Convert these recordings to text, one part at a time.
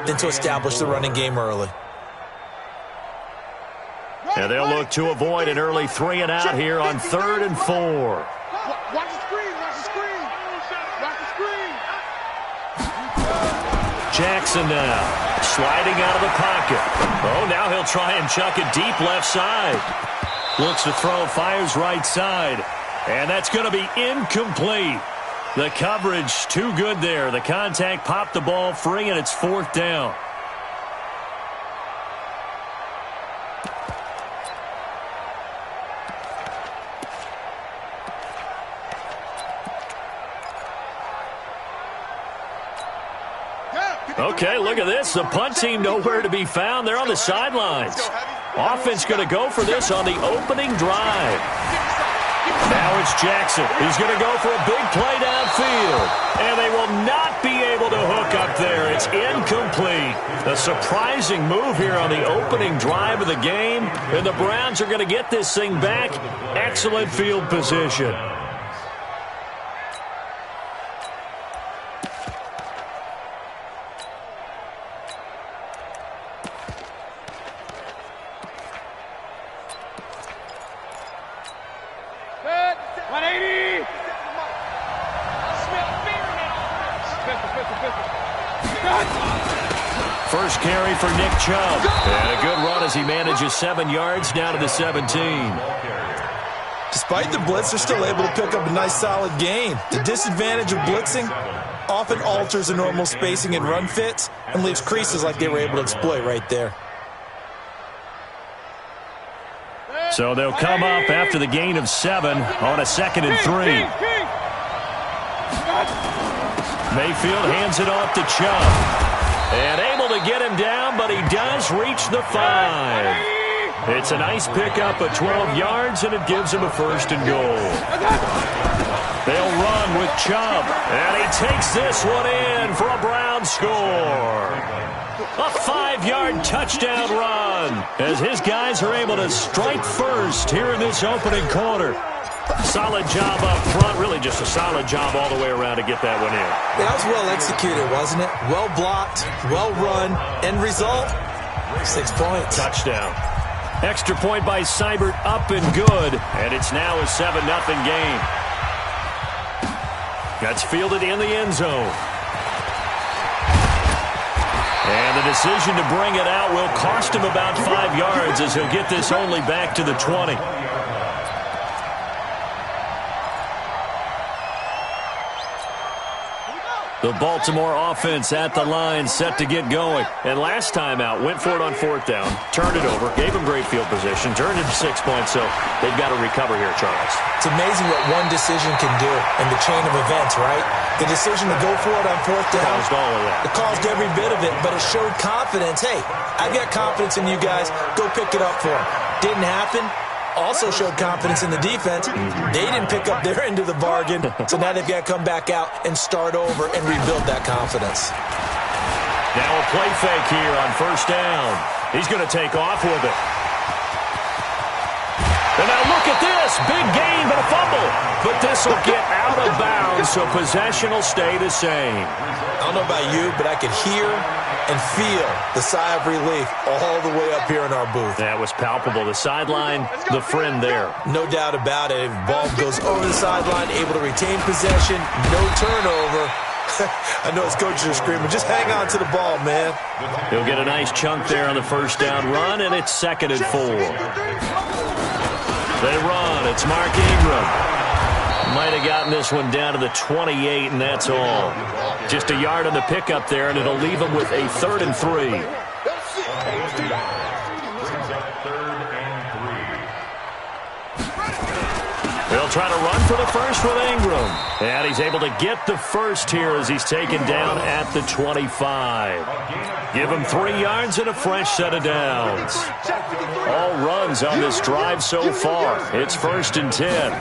than to establish the running game early. And they'll look to avoid an early 3-and-out here on 3rd and 4. Watch the screen, watch the screen. Watch the screen. Jackson now, sliding out of the pocket. Oh, now he'll try and chuck it deep left side. Looks to throw, fires right side. And that's going to be incomplete. The coverage too good there. The contact popped the ball free, and it's 4th down. Okay, look at this. The punt team nowhere to be found. They're on the sidelines. Offense going to go for this on the opening drive. Now it's Jackson. He's going to go for a big play downfield. And they will not be able to hook up there. It's incomplete. A surprising move here on the opening drive of the game. And the Browns are going to get this thing back. Excellent field position. First carry for Nick Chubb. And a good run as he manages 7 yards down to the 17. Despite the blitz, they're still able to pick up a nice solid gain. The disadvantage of blitzing often alters the normal spacing and run fits and leaves creases like they were able to exploit right there. So they'll come up after the gain of 7 on a 2nd and 3. Mayfield hands it off to Chubb. And able to get him down, but he does reach the 5. It's a nice pickup of 12 yards, and it gives him a 1st and goal. They'll run with Chubb, and he takes this one in for a Brown score. A 5-yard touchdown run as his guys are able to strike first here in this opening quarter. Solid job up front, really just a solid job all the way around to get that one in. That was well executed, wasn't it? Well blocked, well run, end result, 6 points. Touchdown. Extra point by Seibert, up and good, and it's now a 7-0 game. That's fielded in the end zone. And the decision to bring it out will cost him about 5 yards as he'll get this only back to the 20. The Baltimore offense at the line, set to get going. And last time out, went for it on 4th down, turned it over, gave them great field position, turned it to 6 points, so they've got to recover here, Charles. It's amazing what one decision can do in the chain of events, right? The decision to go for it on 4th down. Caused all of that. It caused every bit of it, but it showed confidence. Hey, I've got confidence in you guys. Go pick it up for them. Didn't happen. Also showed confidence in the defense. They didn't pick up their end of the bargain, so now they've got to come back out and start over and rebuild that confidence. Now a play fake here on 1st down. He's going to take off with it. And now look at this. Big gain, but a fumble. But this will get out of bounds, so possession will stay the same. I don't know about you, but I could hear and feel the sigh of relief all the way up here in our booth. That was palpable. The sideline, the friend there. No doubt about it. Ball goes over the sideline, able to retain possession, no turnover. I know his coaches are screaming, just hang on to the ball, man. He'll get a nice chunk there on the 1st down run, and it's 2nd and 4. They run. It's Mark Ingram. Might have gotten this one down to the 28, and that's all. Just a yard on the pickup there, and it'll leave him with a 3rd and 3. They'll try to run for the first with Ingram. And he's able to get the first here as he's taken down at the 25. Give him 3 yards and a fresh set of downs. All runs on this drive so far. It's 1st and 10.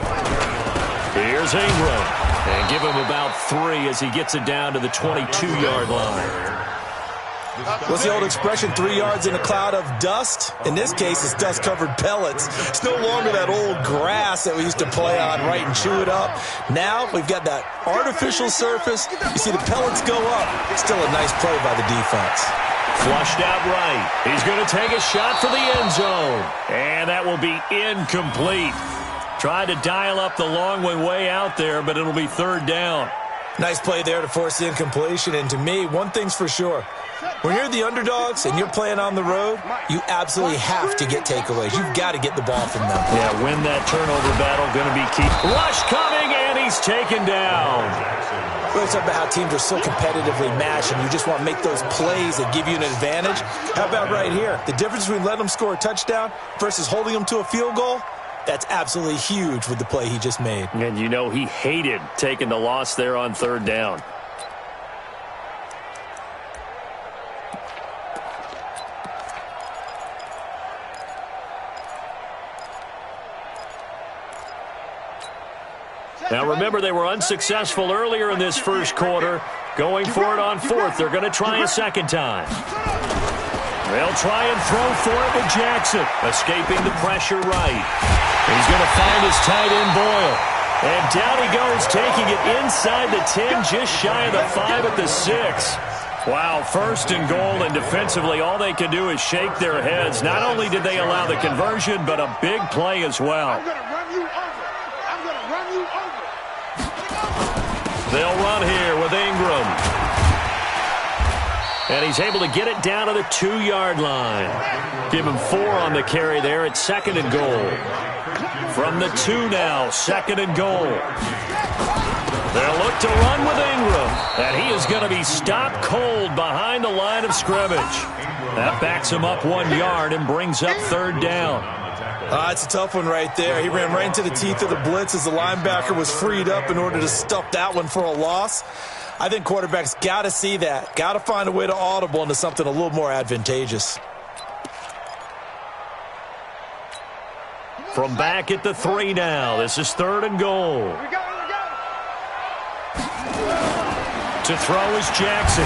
Here's Ingram. And give him about 3 as he gets it down to the 22-yard line. What's the old expression, 3 yards in a cloud of dust? In this case, it's dust-covered pellets. It's no longer that old grass that we used to play on, right, and chew it up. Now we've got that artificial surface. You see the pellets go up. Still a nice play by the defense. Flushed out right. He's going to take a shot for the end zone. And that will be incomplete. Tried to dial up the long way out there, but it'll be third down. Nice play there to force the incompletion. And to me, one thing's for sure. When you're the underdogs and you're playing on the road, you absolutely have to get takeaways. You've got to get the ball from them. Yeah, win that turnover battle. Going to be key. Rush coming, and he's taken down. We always talk about how teams are so competitively matched, and you just want to make those plays that give you an advantage. How about right here? The difference between letting them score a touchdown versus holding them to a field goal, that's absolutely huge with the play he just made. And you know he hated taking the loss there on third down. Now remember, they were unsuccessful earlier in this first quarter. Going for it on fourth. They're going to try a second time. They'll try and throw for it with Jackson. Escaping the pressure right. He's going to find his tight end Boyle. And down he goes, taking it inside the 10, just shy of the 5 at the 6. Wow, first and goal, and defensively all they can do is shake their heads. Not only did they allow the conversion, but a big play as well. I'm going to run you over. I'm going to run you over. They'll run here with Ingram. And he's able to get it down to the 2-yard line. Give him 4 on the carry there at second and goal. From the 2 now, second and goal. They'll look to run with Ingram. And he is going to be stopped cold behind the line of scrimmage. That backs him up 1 yard and brings up third down. It's a tough one right there. He ran right into the teeth of the blitz as the linebacker was freed up in order to stuff that one for a loss. I think quarterbacks got to see that. Got to find a way to audible into something a little more advantageous. From back at the 3 now. This is third and goal. To throw is Jackson.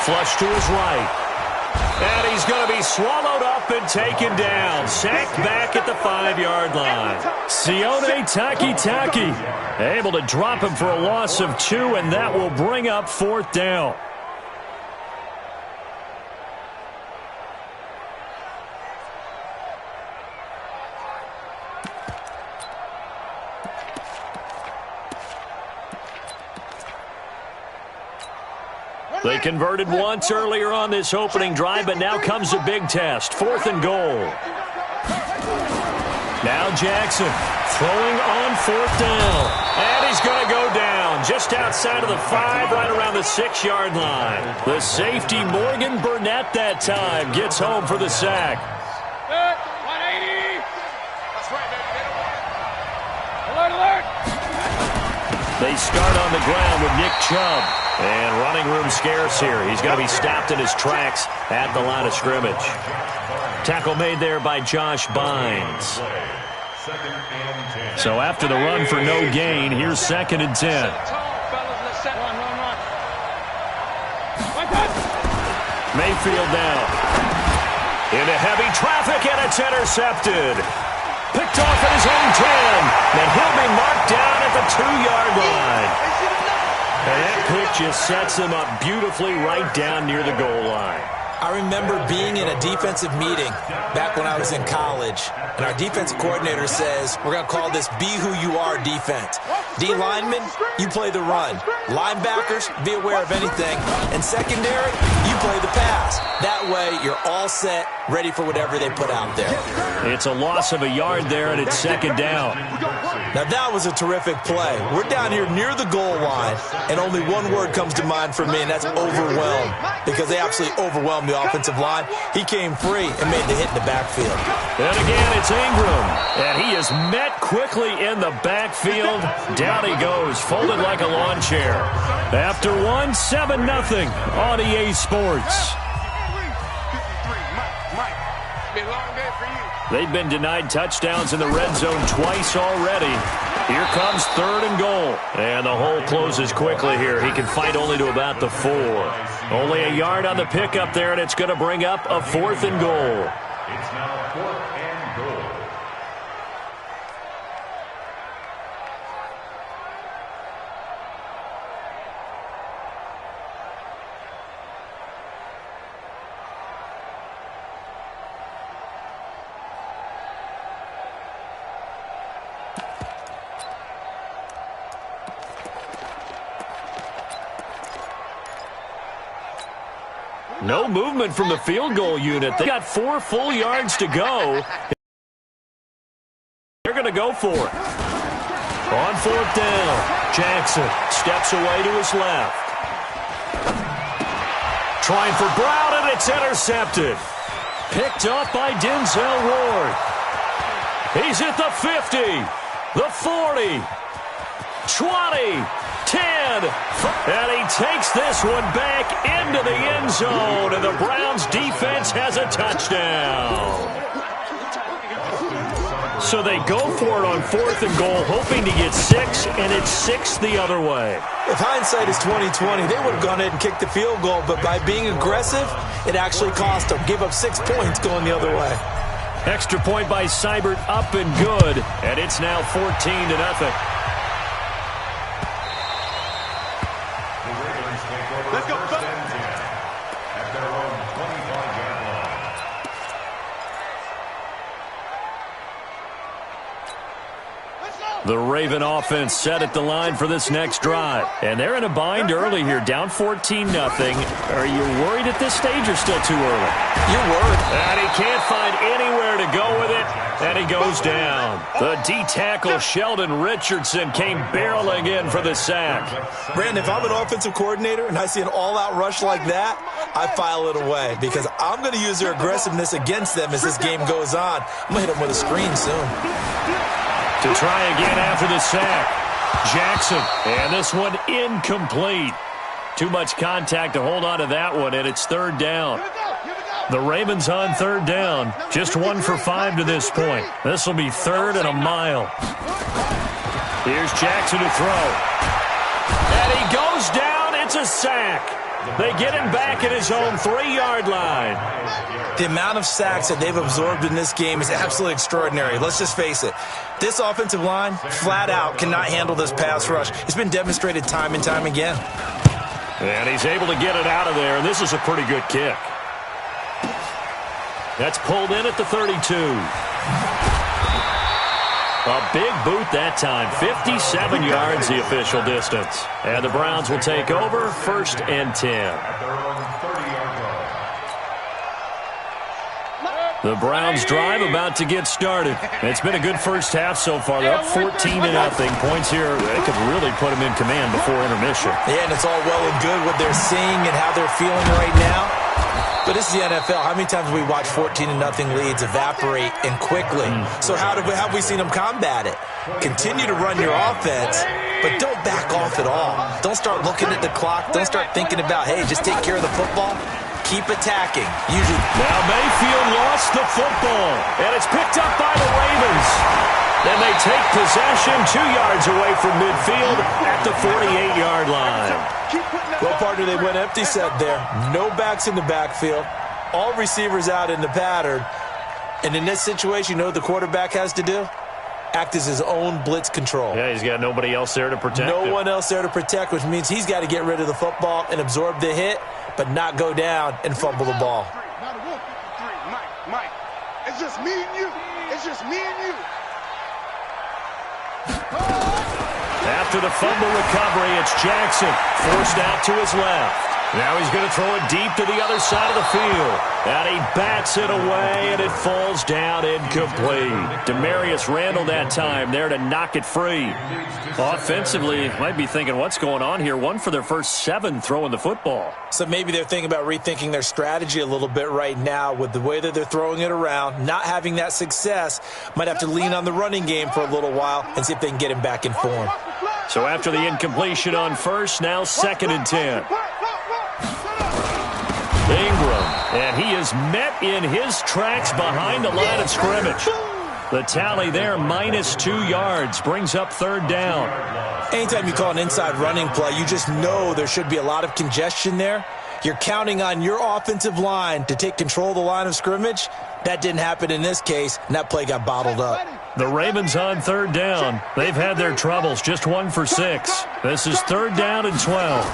Flush to his right. And he's going to be swallowed up and taken down. Sacked back at the 5-yard line. Sione Takitaki able to drop him for a loss of 2, and that will bring up fourth down. They converted once earlier on this opening drive, but now comes a big test. Fourth and goal. Now Jackson throwing on fourth down. And he's going to go down just outside of the 5, right around the 6-yard line. The safety, Morgan Burnett, that time gets home for the sack. 180. That's right, baby. Alert, alert. They start on the ground with Nick Chubb. And running room scarce here. He's going to be stopped in his tracks at the line of scrimmage. Tackle made there by Josh Bynes. So after the run for no gain, here's second and 10. Mayfield now. Into heavy traffic, and it's intercepted. Picked off at his own 10. And he'll be marked down at the 2-yard line. And that pick just sets him up beautifully right down near the goal line. I remember being in a defensive meeting back when I was in college, and our defensive coordinator says, we're going to call this Be Who You Are defense. D linemen, you play the run. Linebackers, be aware of anything. And secondary, you play the pass. That way, you're all set, ready for whatever they put out there. It's a loss of a yard there, and it's second down. Now, that was a terrific play. We're down here near the goal line, and only one word comes to mind for me, and that's overwhelmed, because they absolutely overwhelmed the offensive line. He came free and made the hit in the backfield. And again, it's Ingram, and he is met quickly in the backfield. Down he goes, folded like a lawn chair. After 7-0 on EA Sports. They've been denied touchdowns in the red zone twice already. Here comes third and goal. And the hole closes quickly here. He can fight only to about the 4. Only a yard on the pickup there, and it's going to bring up a fourth and goal. It's now 4th and goal. No movement from the field goal unit. They got 4 full yards to go. They're going to go for it. On 4th down, Jackson steps away to his left. Trying for Brown, and it's intercepted. Picked up by Denzel Ward. He's at the 50, the 40, 20, 10, and he takes this one back into the end zone, and the Browns defense has a touchdown. So they go for it on 4th and goal, hoping to get 6, and it's 6 the other way. If hindsight is 20/20, they would have gone ahead and kicked the field goal, but by being aggressive, it actually cost them. Give up 6 points going the other way. Extra point by Seibert, up and good, and it's now 14-0. Let's go. At their own 25-yard line. The Raven offense set at the line for this next drive. And they're in a bind early here, down 14-0. Are you worried at this stage or still too early? You're worried. And he can't find anywhere to go with it, and he goes down. The D-tackle, Sheldon Richardson, came barreling in for the sack. Brandon, if I'm an offensive coordinator and I see an all-out rush like that, I file it away because I'm going to use their aggressiveness against them as this game goes on. I'm going to hit them with a screen soon. To try again after the sack. Jackson, and this one incomplete. Too much contact to hold on to that one, and it's 3rd down. The Ravens on 3rd down. Just 1 for 5 to this point. This will be 3rd and a mile. Here's Jackson to throw. And he goes down. It's a sack. They get him back at his own 3-yard line. The amount of sacks that they've absorbed in this game is absolutely extraordinary. Let's just face it. This offensive line, flat out, cannot handle this pass rush. It's been demonstrated time and time again. And he's able to get it out of there, and this is a pretty good kick. That's pulled in at the 32. A big boot that time, 57 yards the official distance. And the Browns will take over, 1st and 10. At their own 30-yard line. The Browns drive about to get started. It's been a good first half so far. They're up 14-0. Points here, they could really put them in command before intermission. Yeah, and it's all well and good what they're seeing and how they're feeling right now. But this is the NFL. How many times have we watched 14-0 leads evaporate and quickly? So how have we seen them combat it? Continue to run your offense, but don't back off at all. Don't start looking at the clock. Don't start thinking about, hey, just take care of the football. Keep attacking. Usually. Now Mayfield lost the football, and it's picked up by the Ravens. And they take possession 2 yards away from midfield at the 48-yard line. Well, partner, they went empty set there. No backs in the backfield. All receivers out in the pattern. And in this situation, you know what the quarterback has to do? Act as his own blitz control. Yeah, he's got nobody else there to protect him. No one else there to protect, which means he's got to get rid of the football and absorb the hit, but not go down and fumble the ball. Mike, it's just me and you. It's just me and you. After the fumble recovery, it's Jackson, forced out to his left. Now he's going to throw it deep to the other side of the field. And he bats it away, and it falls down incomplete. Demarius Randall that time there to knock it free. Offensively, might be thinking, what's going on here? 1 for their first 7 throwing the football. So maybe they're thinking about rethinking their strategy a little bit right now with the way that they're throwing it around. Not having that success, might have to lean on the running game for a little while and see if they can get him back in form. So after the incompletion on first, now 2nd and 10. Ingram, and he is met in his tracks behind the line of scrimmage. The tally there, -2 yards, brings up 3rd down. Anytime you call an inside running play, you just know there should be a lot of congestion there. You're counting on your offensive line to take control of the line of scrimmage. That didn't happen in this case, and that play got bottled up. The Ravens on 3rd down. They've had their troubles, just 1 for 6. This is 3rd down and 12.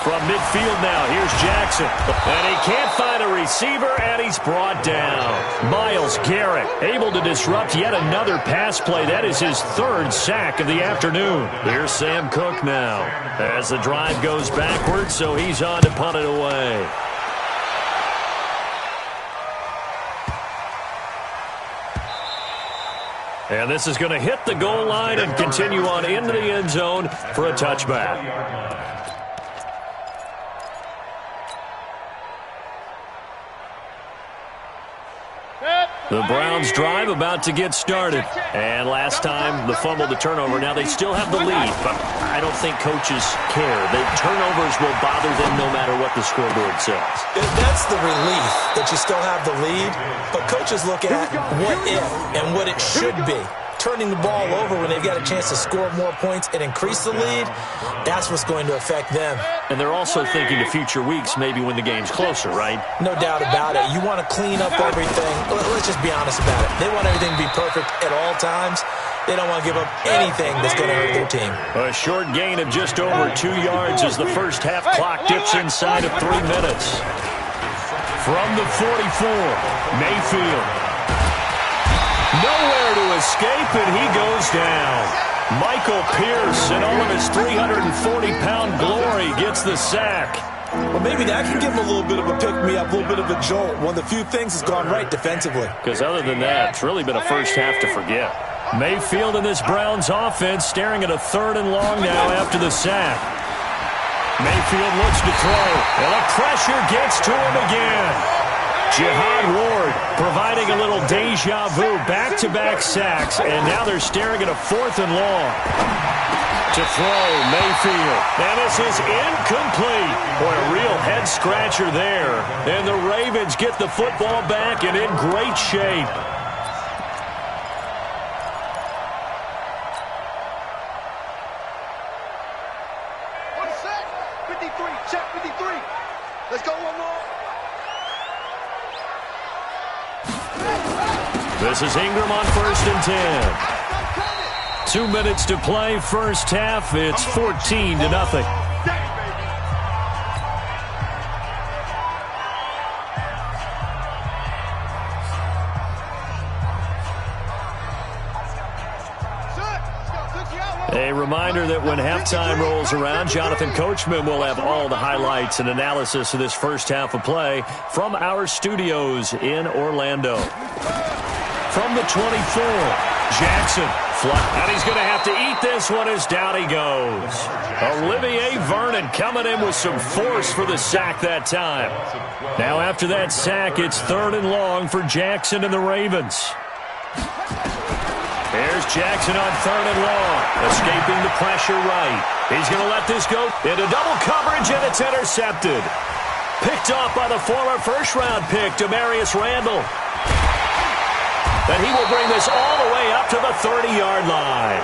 From midfield now, here's Jackson. And he can't find a receiver, and he's brought down. Myles Garrett able to disrupt yet another pass play. That is his 3rd sack of the afternoon. Here's Sam Cook now as the drive goes backwards, so he's on to punt it away. And this is going to hit the goal line and continue on into the end zone for a touchback. The Browns drive about to get started. And last time, the fumble, the turnover. Now they still have the lead, but I don't think coaches care. The turnovers will bother them no matter what the scoreboard says. That's the relief that you still have the lead, but coaches look at what if and what it should be. Turning the ball over when they've got a chance to score more points and increase the lead, that's what's going to affect them. And they're also thinking to future weeks, maybe when the game's closer, right? No doubt about it. You want to clean up everything. Let's just be honest about it. They want everything to be perfect at all times. They don't want to give up anything that's going to hurt their team. A short gain of just over 2 yards as the first half clock dips inside of 3 minutes. From the 44, Mayfield. Nowhere to escape, and he goes down. Michael Pierce, in all of his 340-pound glory, gets the sack. Well, maybe that can give him a little bit of a pick-me-up, a little bit of a jolt. One of the few things that's gone right defensively. Because other than that, it's really been a first half to forget. Mayfield in this Browns offense staring at a 3rd and long now after the sack. Mayfield looks to throw, and the pressure gets to him again. Jihad Ward providing a little deja vu, back-to-back sacks, and now they're staring at a 4th and long. To throw, Mayfield, and this is incomplete. Boy, a real head-scratcher there. And the Ravens get the football back and in great shape. One sec. 53, check 53. Let's go one more. This is Ingram on 1st and 10. 2 minutes to play, first half. It's 14-0. A reminder that when halftime rolls around, Jonathan Coachman will have all the highlights and analysis of this first half of play from our studios in Orlando. From the 24, Jackson. And he's going to have to eat this one as down he goes. Olivier Vernon coming in with some force for the sack that time. Now after that sack, it's 3rd and long for Jackson and the Ravens. Here's Jackson on 3rd and long, escaping the pressure right. He's going to let this go into double coverage, and it's intercepted. Picked off by the former first-round pick, Demarius Randall. And he will bring this all the way up to the 30-yard line.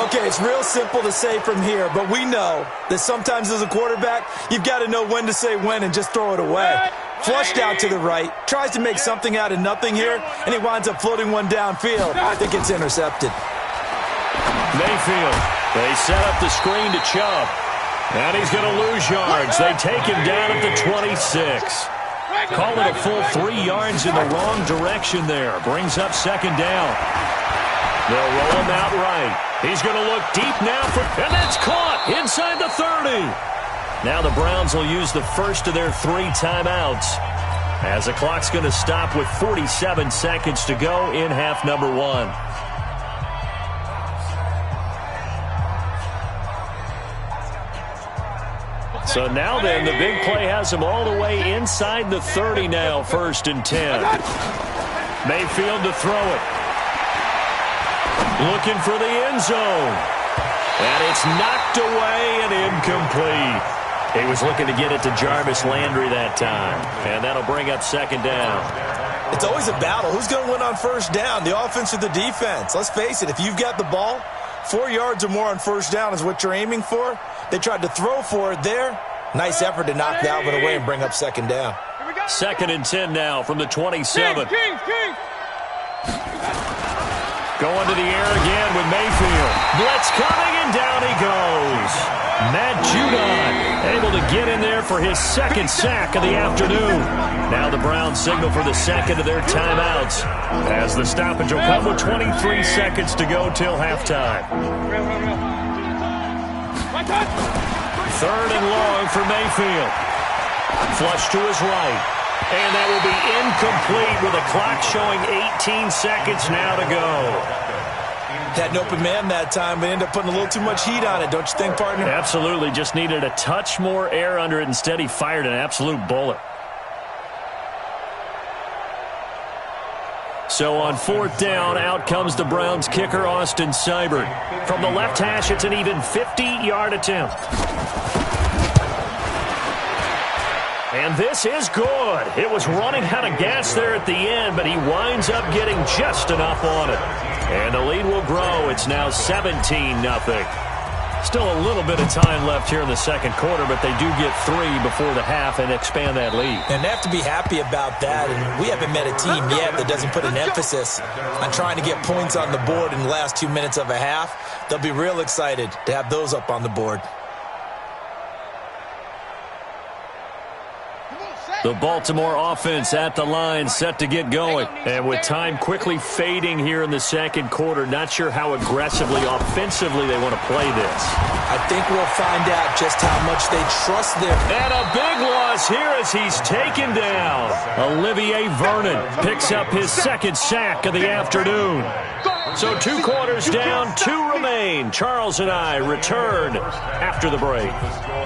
Okay, it's real simple to say from here, but we know that sometimes as a quarterback, you've got to know when to say when and just throw it away. Flushed out to the right, tries to make something out of nothing here, and he winds up floating one downfield that gets intercepted. Mayfield, they set up the screen to Chubb, and he's going to lose yards. They take him down at the 26. Call it a full 3 yards in the wrong direction there. Brings up 2nd down. They'll roll him out right. He's going to look deep now, and that's caught inside the 30. Now the Browns will use the first of their 3 timeouts as the clock's going to stop with 47 seconds to go in half number 1. So now then, the big play has him all the way inside the 30 now, 1st and 10. Mayfield to throw it. Looking for the end zone. And it's knocked away and incomplete. He was looking to get it to Jarvis Landry that time. And that'll bring up 2nd down. It's always a battle. Who's going to win on 1st down, the offense or the defense? Let's face it, if you've got the ball, 4 yards or more on 1st down is what you're aiming for. They tried to throw for it there. Nice effort to knock that one away and bring up 2nd down. 2nd and 10 now from the 27. Going to the air again with Mayfield. Blitz coming, and down he goes. Matt Judon able to get in there for his 2nd sack of the afternoon. Now the Browns signal for the 2nd of their timeouts as the stoppage will come with 23 seconds to go till halftime. 3rd and long for Mayfield. Flush to his right. And that will be incomplete with the clock showing 18 seconds now to go. Had an open man that time, but ended up putting a little too much heat on it, don't you think, partner? Absolutely. Just needed a touch more air under it. Instead, he fired an absolute bullet. So on fourth down, out comes the Browns kicker, Austin Seibert. From the left hash, it's an even 50-yard attempt. And this is good. It was running out of gas there at the end, but he winds up getting just enough on it. And the lead will grow. It's now 17-0. Still a little bit of time left here in the second quarter, but they do get 3 before the half and expand that lead. And they have to be happy about that. And we haven't met a team yet that doesn't put an emphasis on trying to get points on the board in the last 2 minutes of a half. They'll be real excited to have those up on the board. The Baltimore offense at the line, set to get going. And with time quickly fading here in the second quarter, not sure how aggressively, offensively they want to play this. I think we'll find out just how much they trust their... And a big loss here as he's taken down. Olivier Vernon picks up his second sack of the afternoon. So 2 quarters down, 2 remain. Charles and I return after the break.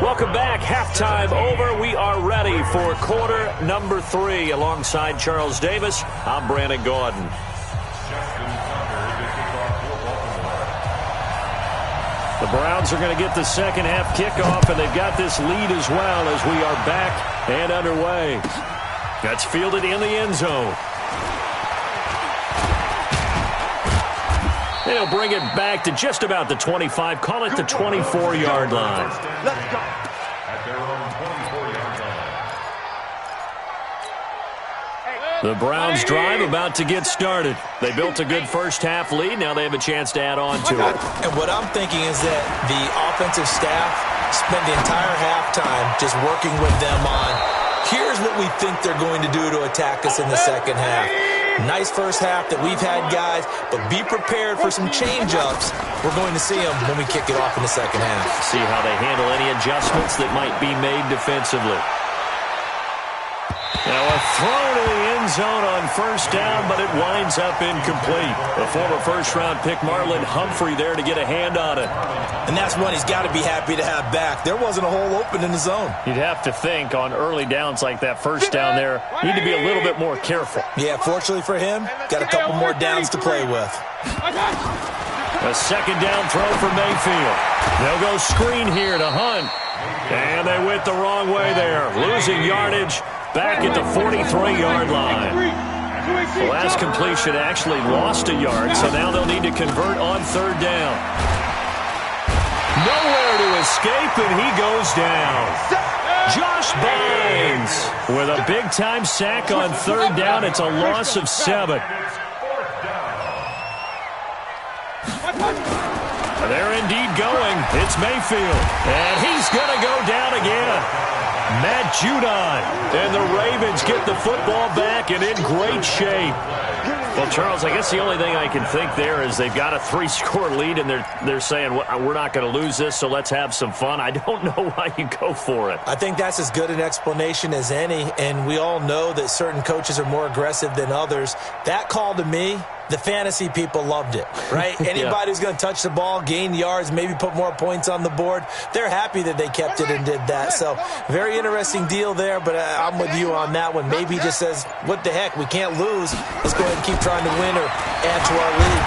Welcome back. Halftime over. We are ready for quarter number 3. Alongside Charles Davis, I'm Brandon Gaudin. The Browns are going to get the second half kickoff, and they've got this lead as well as we are back and underway. That's fielded in the end zone. They'll bring it back to just about the 25. Call it the 24-yard line. Let's go. At their own 24-yard line. The Browns drive about to get started. They built a good first half lead. Now they have a chance to add on to it. And what I'm thinking is that the offensive staff spent the entire halftime just working with them on, here's what we think they're going to do to attack us in the second half. Nice first half that we've had, guys, but be prepared for some change-ups. We're going to see them when we kick it off in the second half. See how they handle any adjustments that might be made defensively. Now a throw to the end zone on first down, but it winds up incomplete. The former first-round pick Marlon Humphrey there to get a hand on it. And that's one he's got to be happy to have back. There wasn't a hole open in the zone. You'd have to think on early downs like that first down there, need to be a little bit more careful. Yeah, fortunately for him, got a couple more downs to play with. A second down throw for Mayfield. They'll go screen here to Hunt. And they went the wrong way there, losing yardage. Back at the 43-yard line. The last completion actually lost a yard, so now they'll need to convert on third down. Nowhere to escape, and he goes down. Josh Bynes with a big-time sack on third down. It's a loss of 7. They're indeed going. It's Mayfield, and he's going to go down again. Matt Judon, and the Ravens get the football back and in great shape. Well, Charles, I guess the only thing I can think there is they've got a 3-score lead, and they're saying, we're not going to lose this, so let's have some fun. I don't know why you go for it. I think that's as good an explanation as any, and we all know that certain coaches are more aggressive than others. That call to me, the fantasy people loved it, right? Anybody who's going to touch the ball, gain yards, maybe put more points on the board, they're happy that they kept it and did that. So very interesting deal there, but I'm with you on that one. Maybe he just says, what the heck, we can't lose. Let's go ahead and keep trying to win or add to our lead.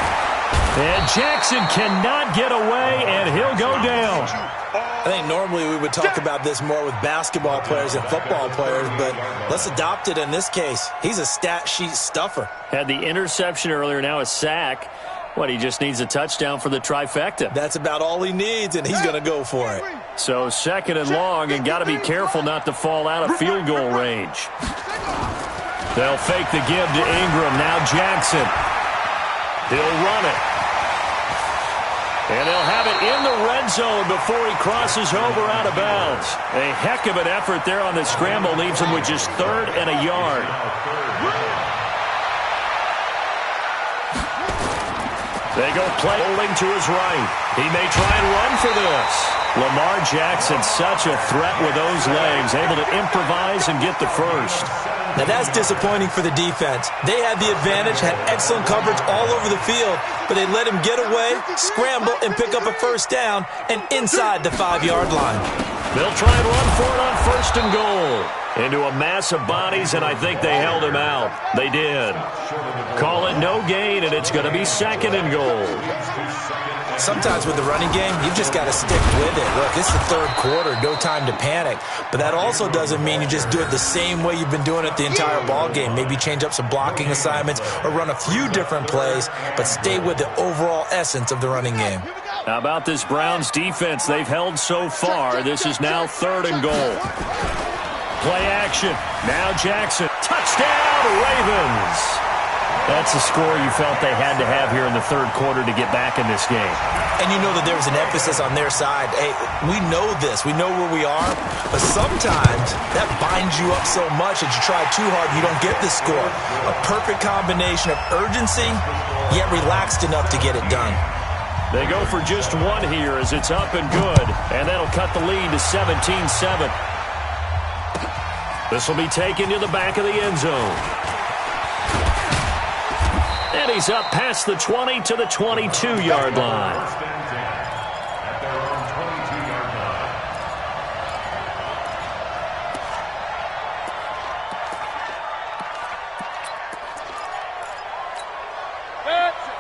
And Jackson cannot get away, and he'll go down. I think normally we would talk about this more with basketball players and football players, but let's adopt it in this case. He's a stat sheet stuffer. Had the interception earlier, now a sack. What, he just needs a touchdown for the trifecta. That's about all he needs, and he's going to go for it. So second and long, and got to be careful not to fall out of field goal range. They'll fake the give to Ingram. Now Jackson. He'll run it. And they'll have it in the red zone before he crosses over out of bounds. A heck of an effort there on the scramble. Leaves him with just 3rd and a yard. They go play holding to his right. He may try and run for this. Lamar Jackson, such a threat with those legs, able to improvise and get the first. Now that's disappointing for the defense. They had the advantage, had excellent coverage all over the field, but they let him get away, scramble, and pick up a first down, and inside the 5-yard line. They'll try and run for it on 1st and goal. Into a mass of bodies, and I think they held him out. They did. Call it no gain, and it's going to be 2nd and goal. Sometimes with the running game, you've just got to stick with it. Look, it's the 3rd quarter, no time to panic. But that also doesn't mean you just do it the same way you've been doing it the entire ball game. Maybe change up some blocking assignments or run a few different plays, but stay with the overall essence of the running game. How about this Browns defense they've held so far? This is now 3rd and goal. Play action. Now Jackson. Touchdown, Ravens. That's a score you felt they had to have here in the 3rd quarter to get back in this game. And you know that there was an emphasis on their side. Hey, we know this. We know where we are. But sometimes that binds you up so much that you try too hard, you don't get the score. A perfect combination of urgency, yet relaxed enough to get it done. They go for just one here as it's up and good. And that'll cut the lead to 17-7. This will be taken to the back of the end zone. And he's up past the 20 to the 22-yard line.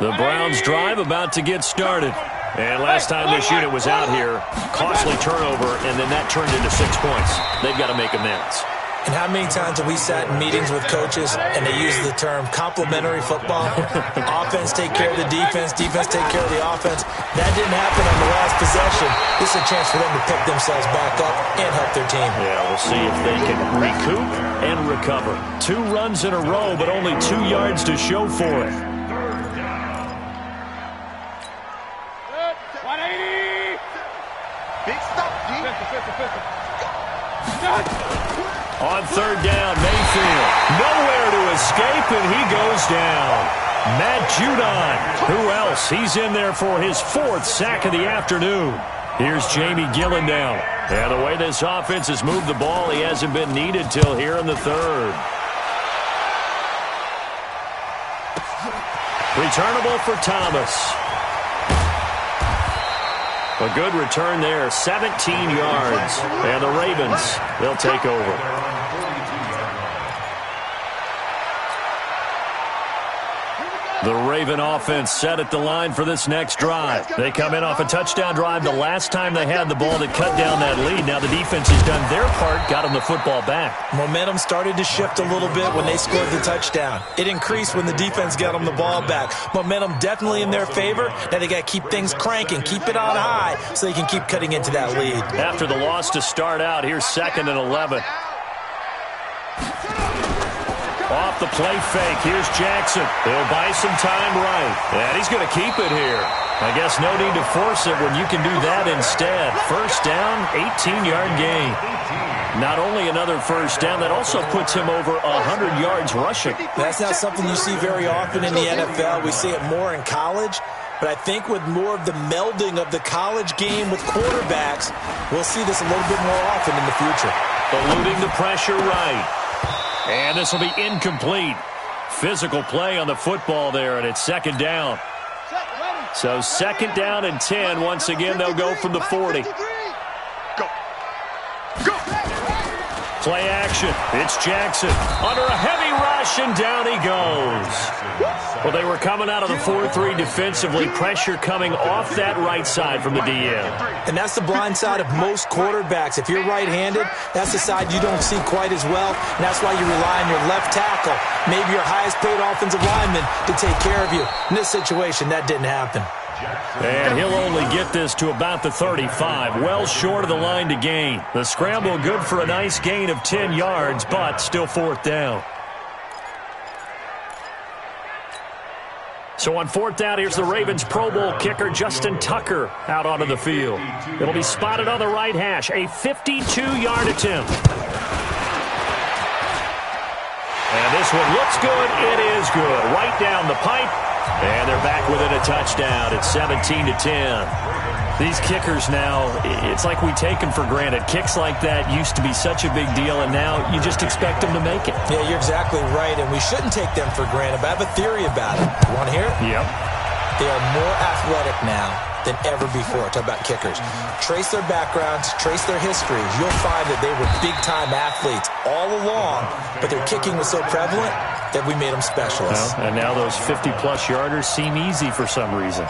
The Browns drive about to get started. And last time this unit was out here, costly turnover, and then that turned into 6 points. They've got to make amends. And how many times have we sat in meetings with coaches and they use the term complementary football? Offense take care of the defense, defense take care of the offense. That didn't happen on the last possession. This is a chance for them to pick themselves back up and help their team. Yeah, we'll see if they can recoup and recover. 2 runs in a row, but only 2 yards to show for it. 180. Big stop, G. On 3rd down, Mayfield. Nowhere to escape, and he goes down. Matt Judon. Who else? He's in there for his 4th sack of the afternoon. Here's Jamie Gillen down. And the way this offense has moved the ball, he hasn't been needed till here in the 3rd. Returnable for Thomas. A good return there, 17 yards. And the Ravens, they'll take over. The Raven offense set at the line for this next drive. They come in off a touchdown drive the last time they had the ball that cut down that lead. Now the defense has done their part, got them the football back. Momentum started to shift a little bit when they scored the touchdown. It increased when the defense got them the ball back. Momentum definitely in their favor. Now they got to keep things cranking, keep it on high so they can keep cutting into that lead. After the loss to start out, here's 2nd and 11. Off the play fake, here's Jackson. He'll buy some time right. And he's going to keep it here. I guess no need to force it when you can do that instead. 1st down, 18-yard gain. Not only another 1st down, that also puts him over 100 yards rushing. That's not something you see very often in the NFL. We see it more in college. But I think with more of the melding of the college game with quarterbacks, we'll see this a little bit more often in the future. Eluding the pressure right. And this will be incomplete. Physical play on the football there, and it's 2nd down. So 2nd down and 10. Once again, they'll go from the 40. Play action. It's Jackson under a heavy rush, and down he goes. Well, they were coming out of the 4-3 defensively. Pressure coming off that right side from the DM. And that's the blind side of most quarterbacks. If you're right-handed, that's the side you don't see quite as well. And that's why you rely on your left tackle, maybe your highest-paid offensive lineman, to take care of you. In this situation, that didn't happen. And he'll only get this to about the 35, well short of the line to gain. The scramble good for a nice gain of 10 yards, but still 4th down. So on 4th down, here's the Ravens Pro Bowl kicker, Justin Tucker, out onto the field. It'll be spotted on the right hash, a 52-yard attempt. And this one looks good. It is good. Right down the pipe. And they're back within a touchdown. It's 17-10. These kickers now, it's like we take them for granted. Kicks like that used to be such a big deal, and now you just expect them to make it. Yeah, you're exactly right, and we shouldn't take them for granted, but I have a theory about it. You want to hear it? Yep. They are more athletic now than ever before. Talk about kickers. Trace their backgrounds, trace their histories. You'll find that they were big-time athletes all along, but their kicking was so prevalent that we made them specialists. Well, and now those 50-plus yarders seem easy for some reason.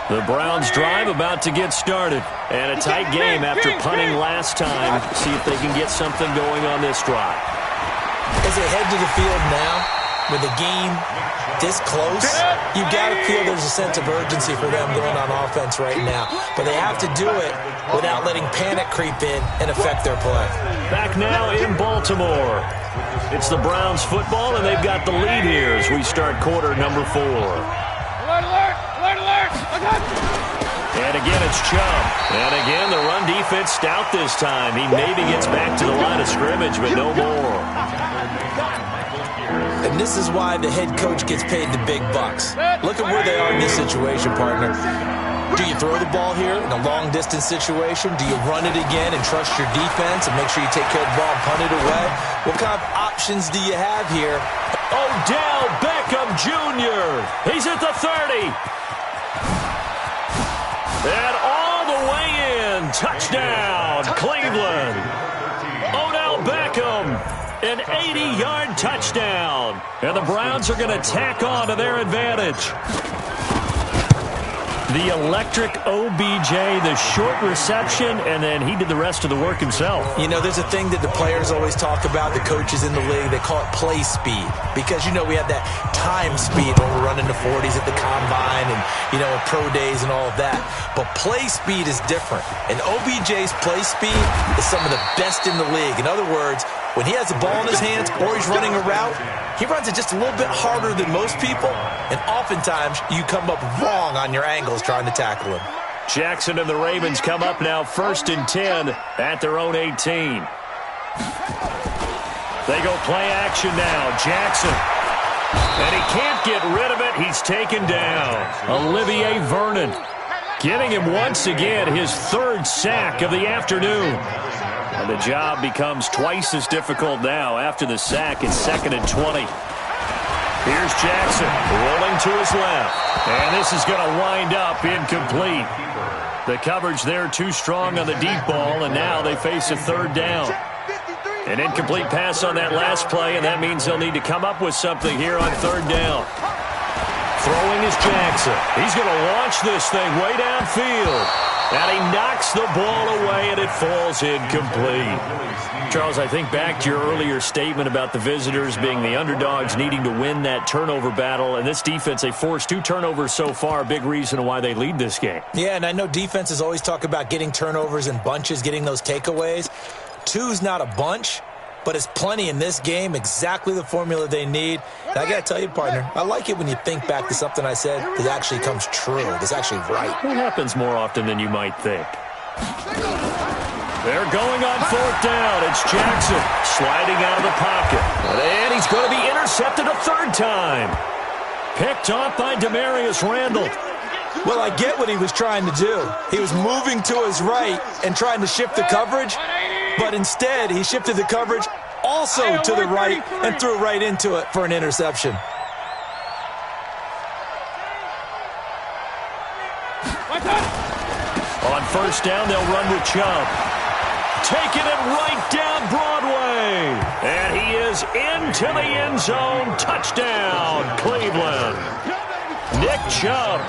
The Browns drive about to get started. And a tight game after punting last time. See if they can get something going on this drive. As they head to the field now, with the game this close, you got to feel there's a sense of urgency for them going on offense right now. But they have to do it without letting panic creep in and affect their play. Back now in Baltimore. It's the Browns football, and they've got the lead here as we start quarter number 4. Alert, alert, alert, alert. And again, it's Chubb. And again, the run defense stout this time. He maybe gets back to the line of scrimmage, but no more. And this is why the head coach gets paid the big bucks. Look at where they are in this situation, partner. Do you throw the ball here in a long-distance situation? Do you run it again and trust your defense and make sure you take care of the ball and punt it away? What kind of options do you have here? Odell Beckham Jr. He's at the 30. And all the way in. Touchdown, Cleveland. Odell Beckham. An 80-yard touchdown. And the Browns are going to tack on to their advantage. The electric OBJ, the short reception, and then he did the rest of the work himself. You know, there's a thing that the players always talk about, the coaches in the league, they call it play speed. Because, you know, we have that time speed when we're running the 40s at the combine and, you know, pro days and all of that. But play speed is different. And OBJ's play speed is some of the best in the league. In other words, when he has the ball in his hands or he's running a route, he runs it just a little bit harder than most people, and oftentimes you come up wrong on your angles trying to tackle him. Jackson and the Ravens come up now 1st and 10 at their own 18. They go play action now. Jackson. And he can't get rid of it. He's taken down. Olivier Vernon getting him once again his 3rd sack of the afternoon. And the job becomes twice as difficult now. After the sack, it's 2nd and 20. Here's Jackson rolling to his left. And this is going to wind up incomplete. The coverage there too strong on the deep ball, and now they face a 3rd down. An incomplete pass on that last play, and that means they'll need to come up with something here on 3rd down. Throwing is Jackson. He's going to launch this thing way downfield. And he knocks the ball away, and it falls incomplete. Charles, I think back to your earlier statement about the visitors being the underdogs needing to win that turnover battle. And this defense, they forced 2 turnovers so far, a big reason why they lead this game. Yeah, and I know defenses always talk about getting turnovers in bunches, getting those takeaways. 2's not a bunch, but it's plenty in this game, exactly the formula they need. And I got to tell you, partner, I like it when you think back to something I said that actually comes true, that's actually right. It happens more often than you might think. They're going on 4th down. It's Jackson sliding out of the pocket. And he's going to be intercepted a 3rd time. Picked off by Demarius Randall. Well, I get what he was trying to do. He was moving to his right and trying to shift the coverage, but instead he shifted the coverage also to the right and threw right into it for an interception. On 1st down, they'll run with Chubb. Taking it right down Broadway. And he is into the end zone. Touchdown, Cleveland. Nick Chubb,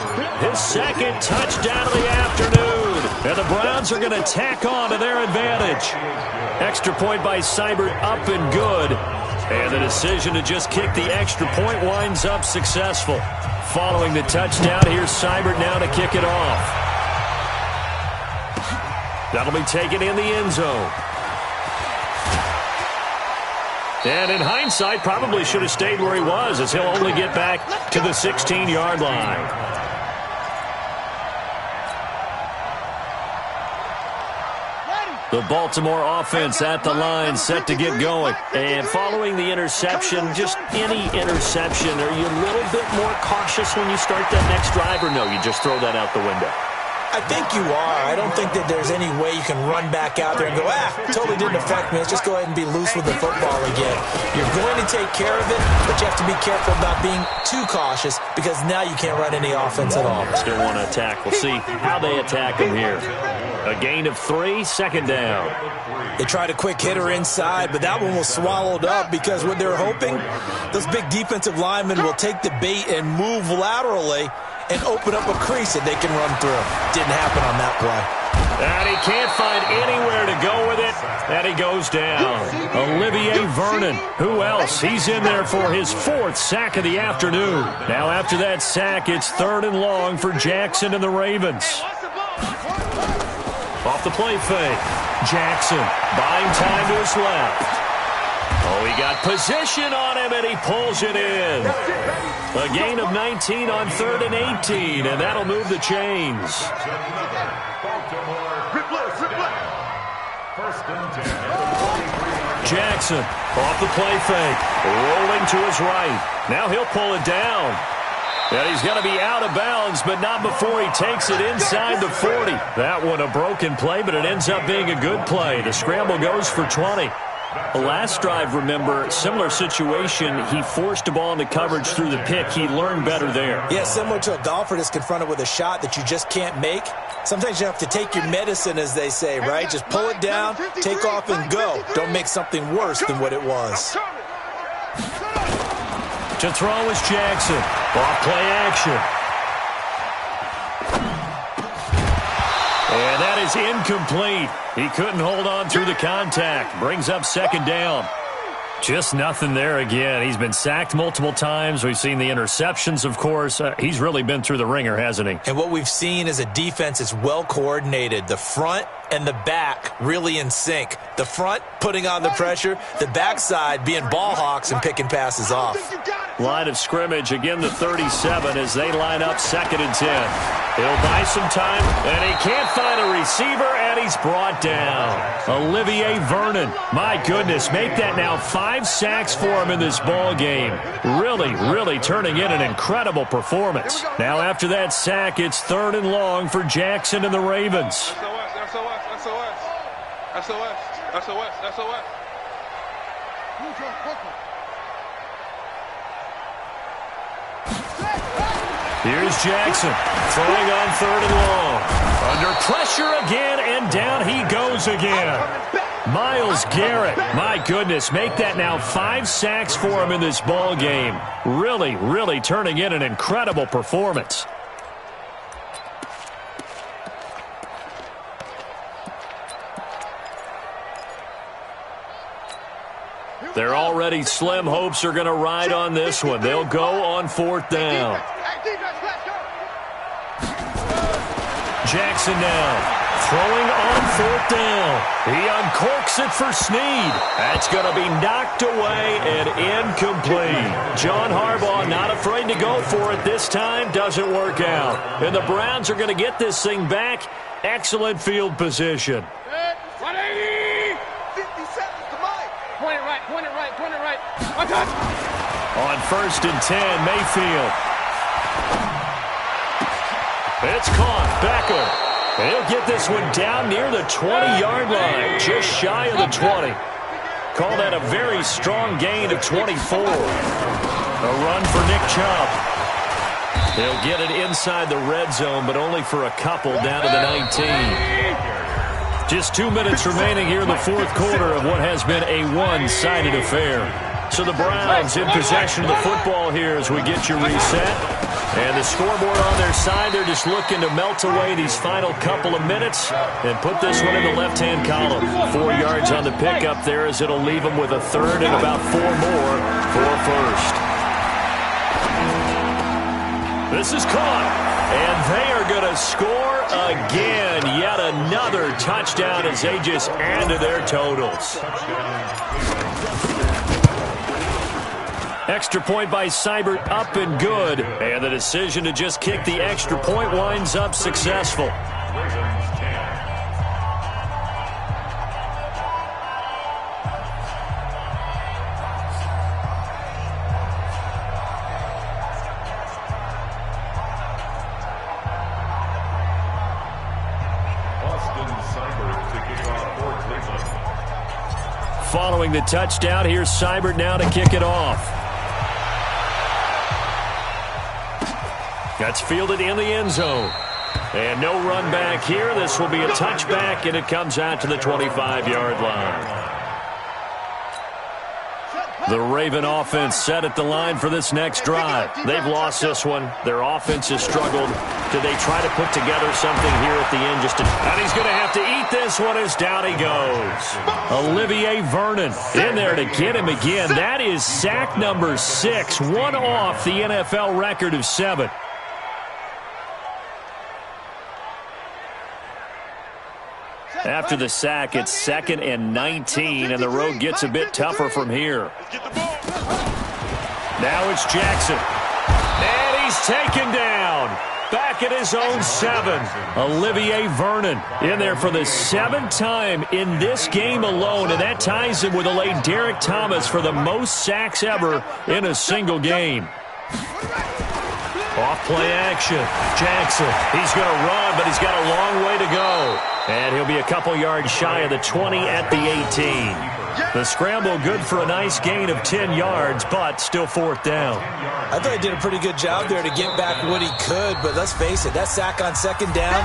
his 2nd touchdown of the afternoon. And the Browns are going to tack on to their advantage. Extra point by Seibert up and good. And the decision to just kick the extra point winds up successful. Following the touchdown, here's Seibert now to kick it off. That'll be taken in the end zone. And in hindsight, probably should have stayed where he was, as he'll only get back to the 16-yard line. The Baltimore offense at the line, set to get going. And following the interception, just any interception, are you a little bit more cautious when you start that next drive, or no, you just throw that out the window? I think you are. I don't think that there's any way you can run back out there and go, totally didn't affect me. Let's just go ahead and be loose with the football again. You're going to take care of it, but you have to be careful about being too cautious because now you can't run any offense at all. Still want to attack. We'll see how they attack him here. A gain of 3, second down. They tried a quick hitter inside, but that one was swallowed up because what they're hoping, those big defensive linemen will take the bait and move laterally and open up a crease that they can run through. Didn't happen on that play. And he can't find anywhere to go with it, and he goes down. Olivier Vernon. Who else? He's in there for his 4th sack of the afternoon. Now after that sack, it's 3rd and long for Jackson and the Ravens. Off the play fake. Jackson buying time to his left. Oh, he got position on him, and he pulls it in. A gain of 19 on 3rd and 18, and that'll move the chains. Jackson off the play fake, rolling to his right. Now he'll pull it down. And he's going to be out of bounds, but not before he takes it inside the 40. That one a broken play, but it ends up being a good play. The scramble goes for 20. The last drive, remember, similar situation. He forced a ball into coverage through the pick. He learned better there. Yeah, similar to a golfer that's confronted with a shot that you just can't make. Sometimes you have to take your medicine, as they say, right? Just pull it down, take off, and go. Don't make something worse than what it was. To throw is Jackson. Off play action. And that is incomplete. He couldn't hold on through the contact. Brings up 2nd down. Just nothing there again. He's been sacked multiple times. We've seen the interceptions, of course. He's really been through the ringer, hasn't he? And what we've seen is a defense that's well coordinated. The front and the back really in sync. The front putting on the pressure, the backside being ball hawks and picking passes off. Line of scrimmage, again the 37 as they line up 2nd and 10. He'll buy some time, and he can't find a receiver, and he's brought down. Olivier Vernon, my goodness, make that now 5 sacks for him in this ball game. Really turning in an incredible performance. Now after that sack, it's 3rd and long for Jackson and the Ravens. SOS. Here's Jackson, throwing on 3rd and long. Under pressure again, and down he goes again. Myles Garrett, my goodness, make that now 5 sacks for him in this ball game. Really turning in an incredible performance. Their already slim hopes are going to ride on this one. They'll go on 4th down. Jackson now throwing on 4th down. He uncorks it for Snead. That's going to be knocked away and incomplete. John Harbaugh not afraid to go for it this time. Doesn't work out. And the Browns are going to get this thing back. Excellent field position. 50 seconds to Mike. Point it right. On 1st and 10, Mayfield. It's caught. Becker. He'll get this one down near the 20-yard line, just shy of the 20. Call that a very strong gain of 24. A run for Nick Chubb. He'll get it inside the red zone, but only for a couple down to the 19. Just 2 minutes remaining here in the 4th quarter of what has been a one-sided affair. So the Browns in possession of the football here as we get you reset. And the scoreboard on their side, they're just looking to melt away these final couple of minutes and put this one in the left-hand column. 4 yards on the pickup there as it'll leave them with a 3rd and about 4 more for 1st. This is caught, and they are going to score again. Yet another touchdown as they just add to their totals. Extra point by Seibert up and good. And the decision to just kick the extra point winds up successful. following the touchdown. Here's Seibert now to kick it off. That's fielded in the end zone. And no run back here. This will be a touchback, and it comes out to the 25-yard line. The Raven offense set at the line for this next drive. They've lost this one. Their offense has struggled. Do they try to put together something here at the end? And he's going to have to eat this one as down he goes. Olivier Vernon in there to get him again. That is sack number 6, one off the NFL record of 7. After the sack, it's 2nd and 19, and the road gets a bit tougher from here. Now it's Jackson. And he's taken down. Back at his own 7. Olivier Vernon in there for the 7th time in this game alone, and that ties him with a late Derek Thomas for the most sacks ever in a single game. Off play action. Jackson, he's going to run, but he's got a long way to go. And he'll be a couple yards shy of the 20 at the 18. The scramble good for a nice gain of 10 yards, but still 4th down. I thought he did a pretty good job there to get back what he could, but let's face it, that sack on 2nd down,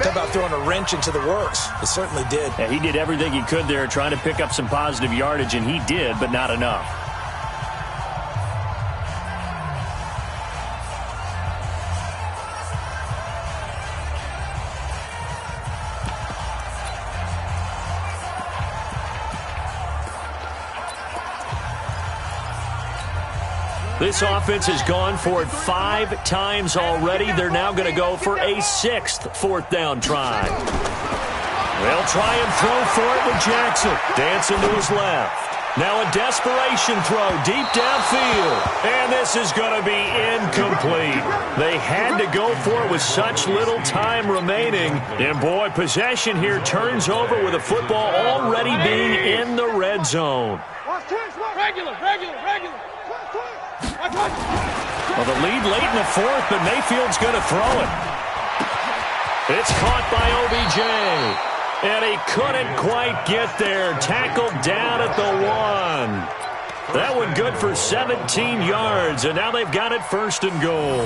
talk about throwing a wrench into the works. It certainly did. Yeah, he did everything he could there trying to pick up some positive yardage, and he did, but not enough. This offense has gone for it 5 times already. They're now going to go for a 6th 4th down try. They'll try and throw for it with Jackson. Dancing to his left. Now a desperation throw deep downfield. And this is going to be incomplete. They had to go for it with such little time remaining. And boy, possession here turns over with the football already being in the red zone. Regular. Well, the lead late in the 4th, but Mayfield's going to throw it. It's caught by OBJ. And he couldn't quite get there. Tackled down at the 1. That one good for 17 yards, and now they've got it 1st and goal.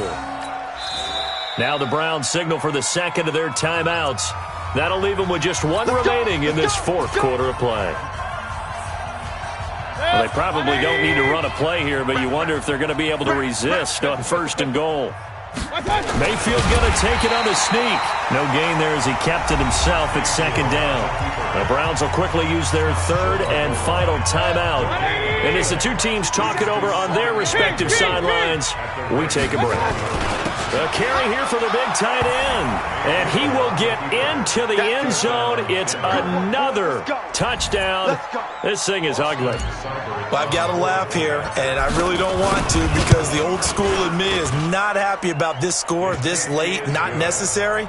Now the Browns signal for the 2nd of their timeouts. That'll leave them with just 1 remaining in this 4th quarter of play. Well, they probably don't need to run a play here, but you wonder if they're going to be able to resist on 1st and goal. Mayfield going to take it on the sneak. No gain there as he kept it himself at 2nd down. The Browns will quickly use their 3rd and final timeout. And as the two teams talk it over on their respective sidelines, we take a break. A carry here for the big tight end. And he will get into the end zone. It's another touchdown. This thing is ugly. Well, I've got to laugh here, and I really don't want to because the old school in me is not happy about this score this late, not necessary.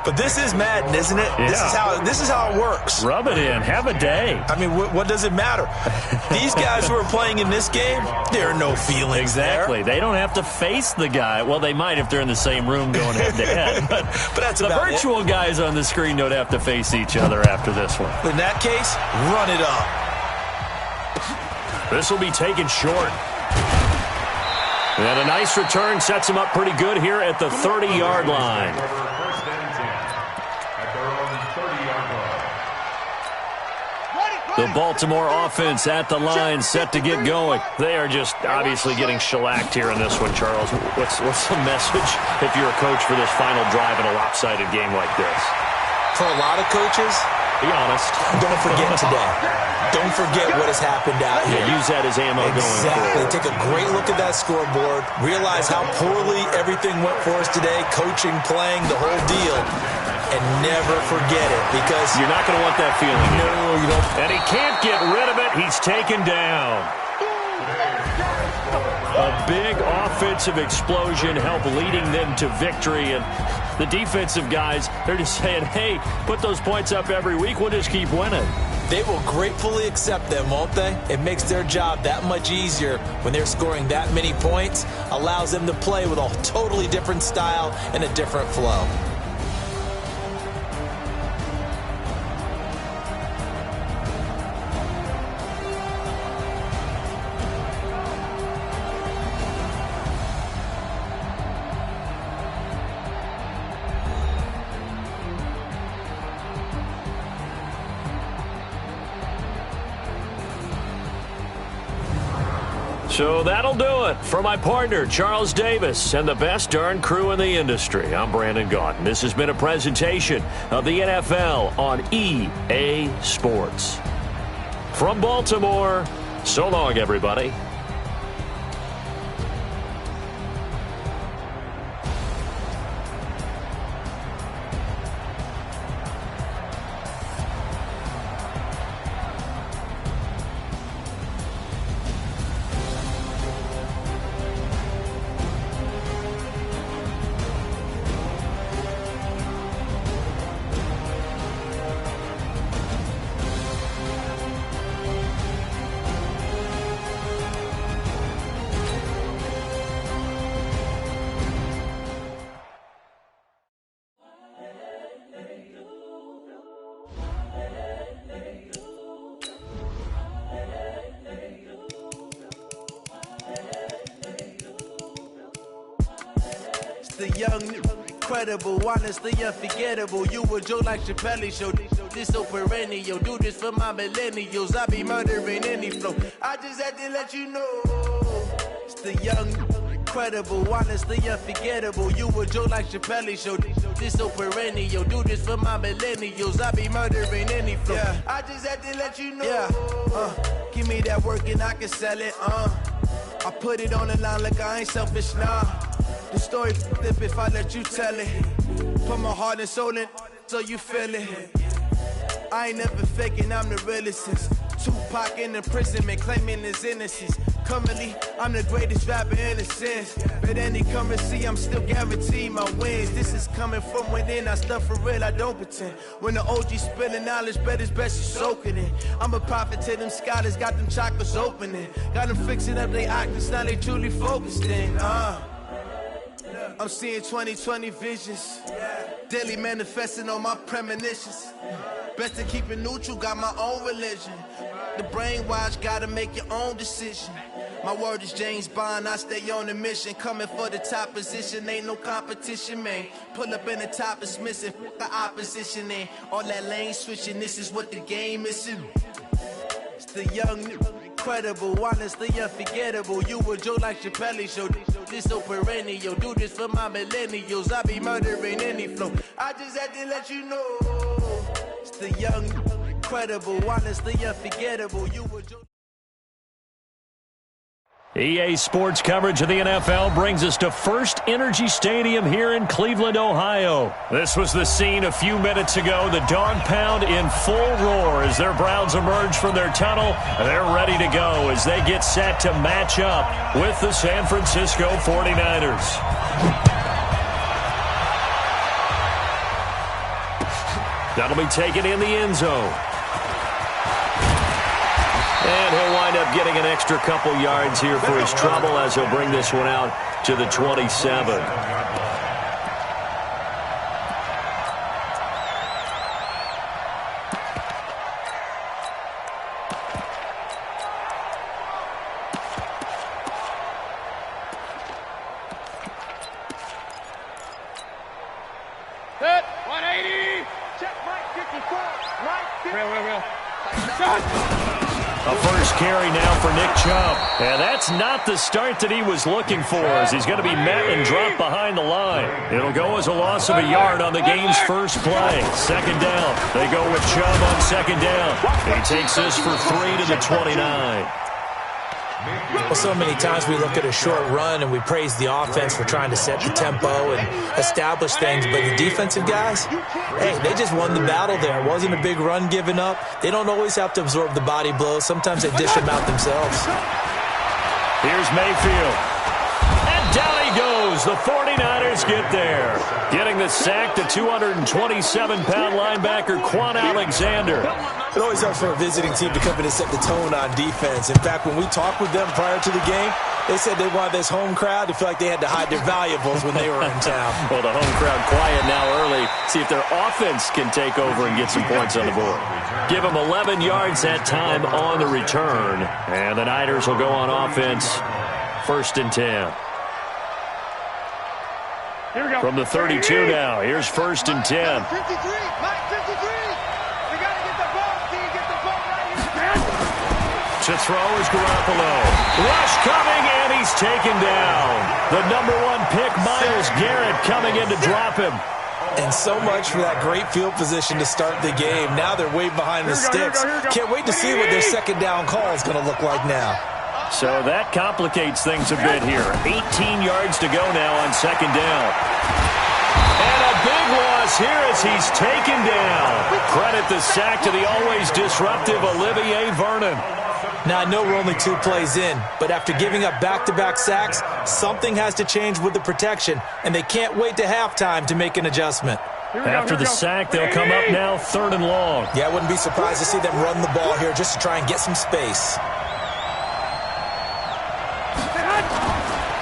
But this is Madden, isn't it? Yeah. This is how it works. Rub it in. Have a day. I mean, what does it matter? These guys who are playing in this game, there are no feelings exactly. there. They don't have to face the guy. Well, they might if they're in the same room going head-to-head. But that's the virtual guys on the screen don't have to face each other after this one. In that case, run it up. This will be taken short. And a nice return sets him up pretty good here at the 30-yard line. The Baltimore offense at the line set to get going. They are just obviously getting shellacked here in this one, Charles. What's the message if you're a coach for this final drive in a lopsided game like this? For a lot of coaches, be honest. Don't forget today. Don't forget what has happened out here. Yeah, use that as ammo going forward. Take a great look at that scoreboard. Realize how poorly everything went for us today. Coaching, playing, the whole deal. And never forget it because you're not going to want that feeling. No, you don't. And he can't get rid of it. He's taken down. A big offensive explosion helped leading them to victory. And the defensive guys, they're just saying, hey, put those points up every week. We'll just keep winning. They will gratefully accept them, won't they? It makes their job that much easier when they're scoring that many points. Allows them to play with a totally different style and a different flow. So that'll do it for my partner, Charles Davis, and the best darn crew in the industry. I'm Brandon Gaudin. This has been a presentation of the NFL on EA Sports. From Baltimore, so long, everybody. The young, incredible, honestly unforgettable. You a joke like Chappelle Show. This so perennial. Do this for my millennials. I be murdering any flow. I just had to let you know. It's the young, incredible, honestly unforgettable. You a joke like Chappelle Show. This so perennial. Do this for my millennials. I be murdering any flow. Yeah. I just had to let you know. Yeah. Give me that work and I can sell it. I put it on the line like I ain't selfish, nah. The story flip if I let you tell it. Put my heart and soul in so you feel it. I ain't never faking, I'm the realest since Tupac in imprisonment, claiming his innocence. Currently, I'm the greatest rapper in a sense. But any currency, I'm still guaranteed my wins. This is coming from within, I stuff for real, I don't pretend. When the OG spilling knowledge, bet it's best you soaking it. I'm a prophet to them scholars, got them chakras opening. Got them fixing up their octaves, now they truly focused in. I'm seeing 2020 visions. Daily manifesting on my premonitions. Best to keep it neutral, got my own religion. The brainwash, gotta make your own decision. My word is James Bond, I stay on a mission. Coming for the top position, ain't no competition, man. Pull up in the top is missing, the opposition in. All that lane switching, this is what the game is. It's the young, incredible, honestly unforgettable. You a joke like Chappelle Show. This so perennial. Do this for my millennials. I be murdering any flow. I just had to let you know. It's the young, incredible, honestly unforgettable. You a joke. EA Sports coverage of the NFL brings us to First Energy Stadium here in Cleveland, Ohio. This was the scene a few minutes ago. The dog pound in full roar as their Browns emerge from their tunnel. They're ready to go as they get set to match up with the San Francisco 49ers. That'll be taken in the end zone. And he'll wind up getting an extra couple yards here for his trouble as he'll bring this one out to the 27. Set, 180. Check, Mike 54. Mike 54. Real. A first carry now for Nick Chubb. And that's not the start that he was looking for as he's going to be met and dropped behind the line. It'll go as a loss of a yard on the game's first play. Second down. They go with Chubb on second down. He takes this for 3 to the 29. Well, so many times we look at a short run and we praise the offense for trying to set the tempo and establish things, but the defensive guys, hey, they just won the battle there. It wasn't a big run given up. They don't always have to absorb the body blows. Sometimes they dish them out themselves. Here's Mayfield. And down he goes. The 49ers get there. Getting the sack, the 227-pound linebacker, Quan Alexander. It always helps for a visiting team to come in and set the tone on defense. In fact, when we talked with them prior to the game, they said they wanted this home crowd to feel like they had to hide their valuables when they were in town. Well, the home crowd quiet now early. See if their offense can take over and get some points on the board. Give them 11 yards that time on the return. And the Niners will go on offense. 1st and 10. Here we go. From the 32 now. Here's 1st and 10. 53. Mike 53. We got to get the ball. Can you get the ball right here? To throw is Garoppolo. Rush coming, and he's taken down. The #1 pick, Myles Garrett, coming in to drop him. And so much for that great field position to start the game. Now they're way behind the sticks. Can't wait to see what their second down call is going to look like now. So that complicates things a bit here. 18 yards to go now on second down. And a big loss here as he's taken down. Credit the sack to the always disruptive Olivier Vernon. Now, I know we're only 2 plays in, but after giving up back-to-back sacks, something has to change with the protection, and they can't wait to halftime to make an adjustment. After the sack, they'll come up now 3rd and long. Yeah, I wouldn't be surprised to see them run the ball here just to try and get some space.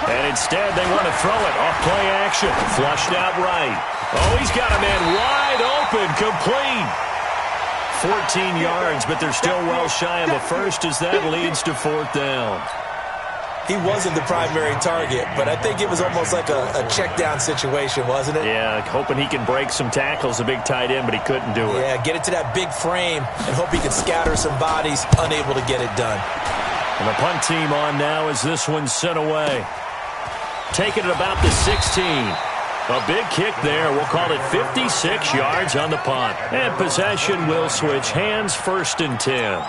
And instead, they want to throw it off play action. Flushed out right. Oh, he's got a man wide open, complete. 14 yards, but they're still well shy of a first as that leads to 4th down. He wasn't the primary target, but I think it was almost like a check down situation, wasn't it? Yeah, hoping he can break some tackles, a big tight end, but he couldn't do it. Yeah, get it to that big frame and hope he can scatter some bodies, unable to get it done. And the punt team on now as this one's sent away. Taking it about the 16. A big kick there. We'll call it 56 yards on the punt. And possession will switch hands, 1st and 10.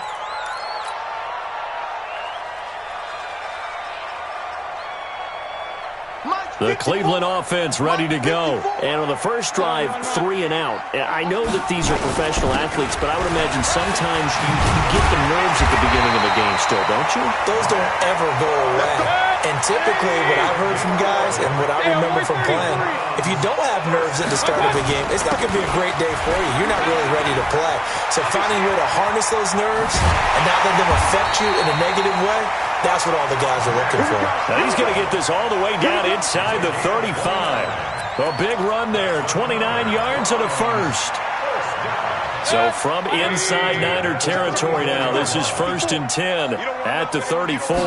The Cleveland offense ready to go. And on the first drive, 3 and out. I know that these are professional athletes, but I would imagine sometimes you get the nerves at the beginning of a game still, don't you? Those don't ever go away. And typically what I've heard from guys and what I remember from playing, if you don't have nerves at the start of a game, it's not going to be a great day for you. You're not really ready to play. So finding a way to harness those nerves and not let them affect you in a negative way, that's what all the guys are looking for. Now he's going to get this all the way down inside the 35. A big run there, 29 yards and a first. So from inside Niner territory now, this is 1st and 10 at the 34.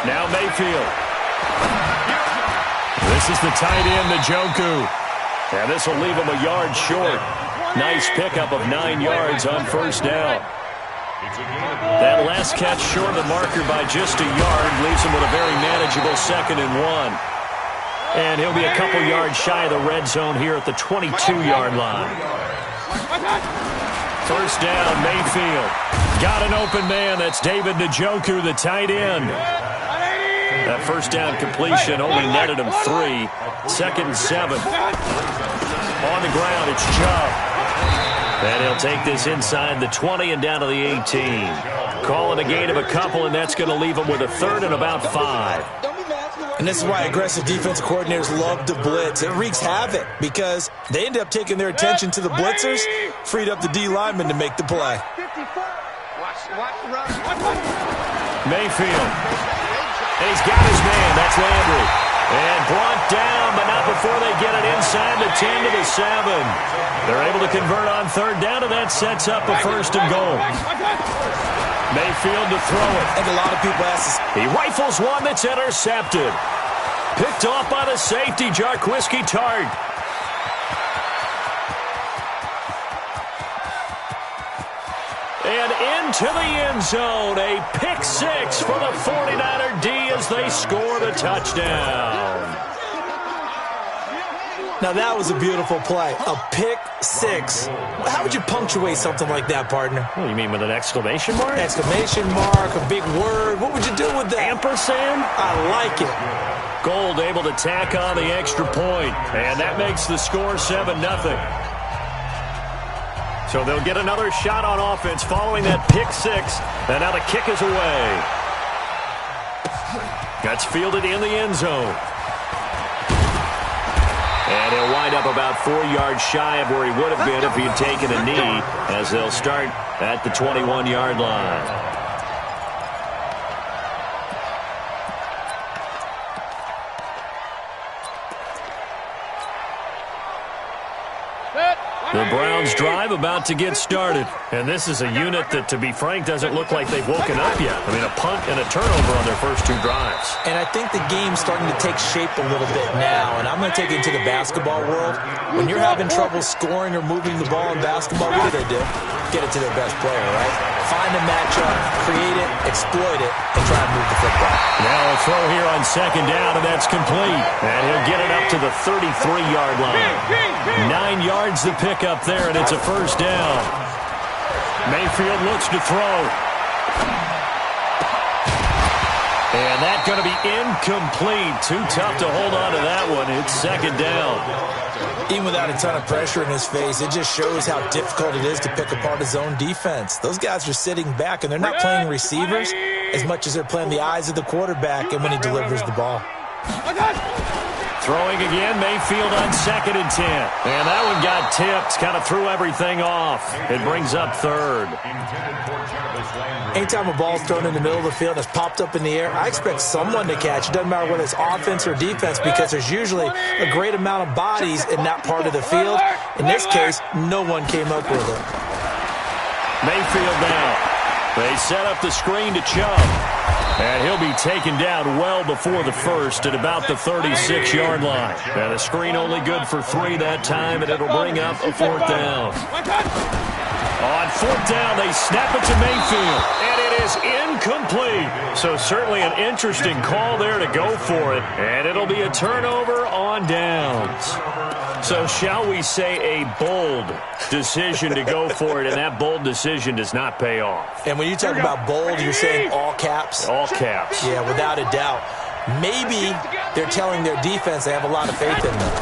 Now Mayfield. This is the tight end, Njoku. And this will leave him a yard short. Nice pickup of 9 yards on 1st down. That last catch short of the marker by just a yard leaves him with a very manageable 2nd and 1. And he'll be a couple yards shy of the red zone here at the 22-yard line. 1st down, Mayfield. Got an open man. That's David Njoku, the tight end. That 1st down completion only netted him 3. 2nd and 7. On the ground, it's Chubb. And he'll take this inside the 20 and down to the 18. Calling a gain of a couple, and that's going to leave him with a 3rd and about 5. And this is why aggressive defensive coordinators love to blitz. It wreaks havoc because they end up taking their attention to the blitzers, freed up the D lineman to make the play. Mayfield. And he's got his man. That's Landry. And brought down, but not before they get it inside the 10 to the 7. They're able to convert on 3rd down, and that sets up a 1st and goal. Mayfield to throw it. I think a lot of people ask this. He rifles one that's intercepted. Picked off by the safety, Jarquiski Tart. And into the end zone, a pick 6 for the 49er D as they score the touchdown. Now that was a beautiful play, a pick 6. How would you punctuate something like that, partner? What do you mean, with an exclamation mark? Exclamation mark, a big word. What would you do with that? Ampersand? I like it. Gold able to tack on the extra point, and that makes the score 7-0. So they'll get another shot on offense following that pick 6, and now the kick is away. That's fielded in the end zone. And he'll wind up about 4 yards shy of where he would have been if he had taken a knee, as they'll start at the 21-yard line. The Browns drive about to get started. And this is a unit that, to be frank, doesn't look like they've woken up yet. I mean, a punt and a turnover on their first 2 drives. And I think the game's starting to take shape a little bit now. And I'm going to take it into the basketball world. When you're having trouble scoring or moving the ball in basketball, what do? Get it to their best player, right? find a matchup, create it, exploit it, and try and move the football. Now a throw here on second down, and that's complete. And he'll get it up to the 33-yard line. 9 yards to pick up there, and it's a first down. Mayfield looks to throw. And that's going to be incomplete. Too tough to hold on to that one. It's second down. Even without a ton of pressure in his face, it just shows how difficult it is to pick apart his own defense. Those guys are sitting back, and they're not playing receivers as much as they're playing the eyes of the quarterback and when he delivers the ball. Throwing again, Mayfield on 2nd and 10. And that one got tipped, kind of threw everything off. It brings up third. Anytime a ball's thrown in the middle of the field and it's popped up in the air, I expect someone to catch. It doesn't matter whether it's offense or defense because there's usually a great amount of bodies in that part of the field. In this case, no one came up with it. Mayfield now. They set up the screen to Chubb. And he'll be taken down well before the first at about the 36-yard line. And the screen only good for 3 that time, and it'll bring up a 4th down. On 4th down, they snap it to Mayfield, and it is incomplete. So certainly an interesting call there to go for it, and it'll be a turnover on downs. So shall we say a bold decision to go for it, and that bold decision does not pay off. And when you talk about bold, you're saying all caps? All caps. Yeah, without a doubt. Maybe they're telling their defense they have a lot of faith in them.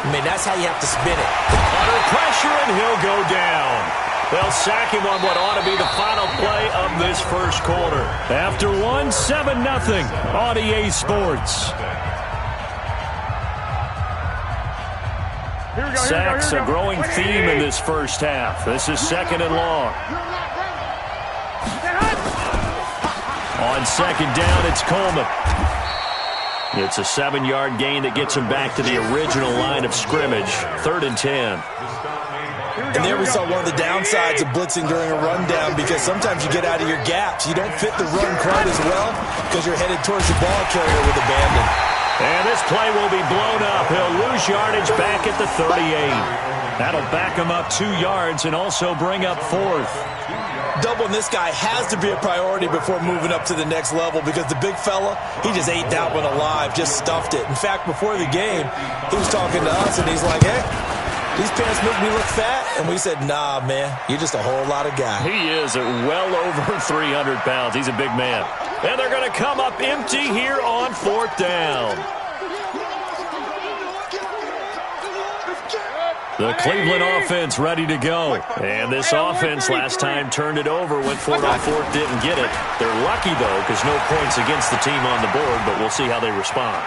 I mean, that's how you have to spin it. Under pressure, and he'll go down. They'll sack him on what ought to be the final play of this first quarter. After 1, 7-0 on EA Sports. Sacks, a growing theme in this first half. This is 2nd and long. On 2nd down, it's Coleman. It's a 7-yard gain that gets him back to the original line of scrimmage. 3rd and 10. And there we saw one of the downsides of blitzing during a rundown because sometimes you get out of your gaps. You don't fit the run quite as well because you're headed towards the ball carrier with abandon. And this play will be blown up. He'll lose yardage back at the 38. That'll back him up 2 yards and also bring up 4th. Doubling this guy has to be a priority before moving up to the next level because the big fella, he just ate that one alive, just stuffed it. In fact, before the game, he was talking to us and he's like, hey, these pants make me look fat. And we said, nah, man, you're just a whole lot of guy. He is well over 300 pounds. He's a big man. And they're going to come up empty here on 4th down. The Cleveland offense ready to go. And this offense last time turned it over, went for it on 4th, didn't get it. They're lucky, though, because no points against the team on the board, but we'll see how they respond.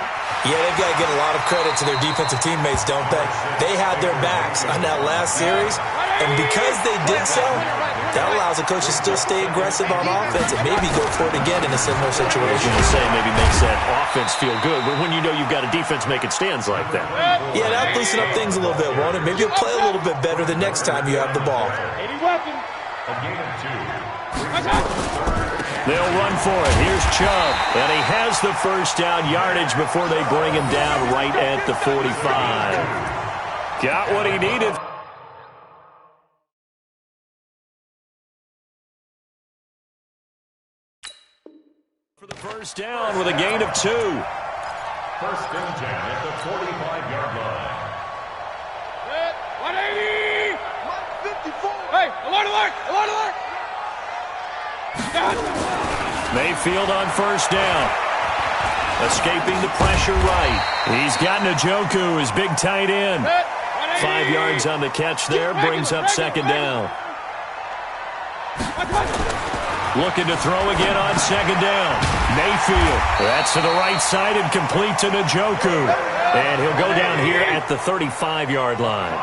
Yeah, they've got to get a lot of credit to their defensive teammates, don't they? They had their backs on that last series, and because they did so, that allows a coach to still stay aggressive on offense and maybe go for it again in a similar situation. You say maybe makes that offense feel good, but when you know you've got a defense making stands like that. Yeah, that'll loosen up things a little bit, won't it? Maybe you'll play a little bit better the next time you have the ball. They'll run for it. Here's Chubb, and he has the first down yardage before they bring him down right at the 45. Got what he needed. For the first down with a gain of 2. 1st and 10 at the 45-yard line. 180! 54! Hey, alert, alert! Alert, alert! Mayfield on 1st down. Escaping the pressure right. He's got Njoku, his big tight end. 5 yards on the catch there, brings up 2nd down. Looking to throw again on 2nd down. Mayfield, that's to the right side and complete to Njoku. And he'll go down here at the 35-yard line.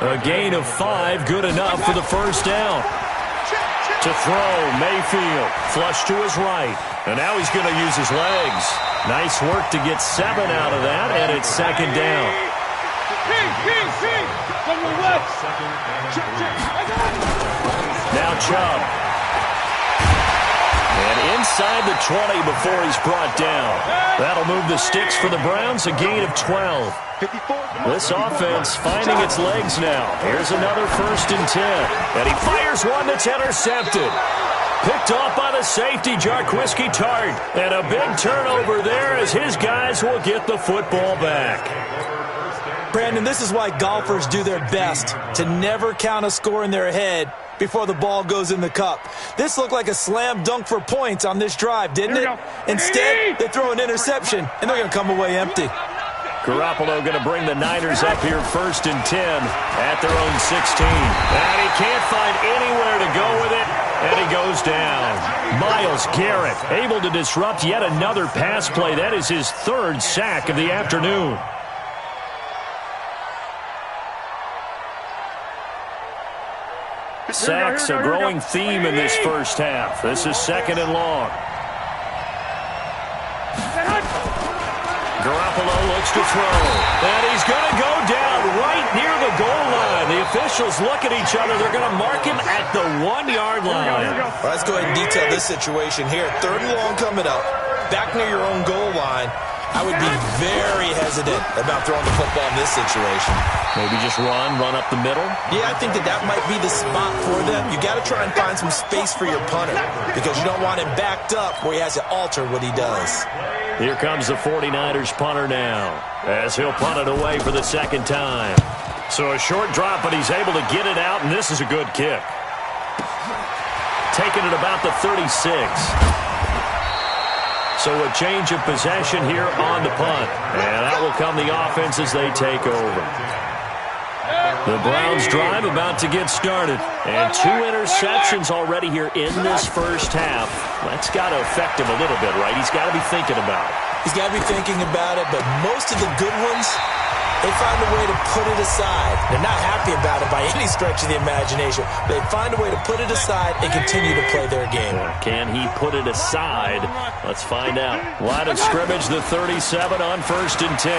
A gain of 5, good enough for the first down. To throw, Mayfield, flush to his right. And now he's going to use his legs. Nice work to get 7 out of that, and it's 2nd down. Now Chubb. And inside the 20 before he's brought down. That'll move the sticks for the Browns, a gain of 12. This offense finding its legs now. Here's another 1st and 10. And he fires one that's intercepted. Picked off by the safety, Jarquiski Tart. And a big turnover there as his guys will get the football back. Brandon, this is why golfers do their best to never count a score in their head before the ball goes in the cup. This looked like a slam dunk for points on this drive, didn't it? Instead, they throw an interception, and they're going to come away empty. Garoppolo going to bring the Niners up here 1st and 10 at their own 16. And he can't find anywhere to go with it, and he goes down. Myles Garrett able to disrupt yet another pass play. That is his 3rd sack of the afternoon. Sacks a growing theme in this first half. This is 2nd and long. Garoppolo looks to throw. And he's going to go down right near the goal line. The officials look at each other. They're going to mark him at the 1-yard line. Well, let's go ahead and detail this situation here. 3rd and long coming up. Back near your own goal line. I would be very hesitant about throwing the football in this situation. Maybe just run up the middle? Yeah, I think that might be the spot for them. You got to try and find some space for your punter because you don't want him backed up where he has to alter what he does. Here comes the 49ers punter now as he'll punt it away for the 2nd time. So a short drop, but he's able to get it out, and this is a good kick. Taking it about the 36. So a change of possession here on the punt. And that will come the offense as they take over. The Browns drive about to get started. And 2 interceptions already here in this first half. That's got to affect him a little bit, right? He's got to be thinking about it. He's got to be thinking about it, but most of the good ones, they find a way to put it aside. They're not happy about it by any stretch of the imagination. They find a way to put it aside and continue to play their game. Can he put it aside? Let's find out. Line of scrimmage, the 37 on 1st and 10.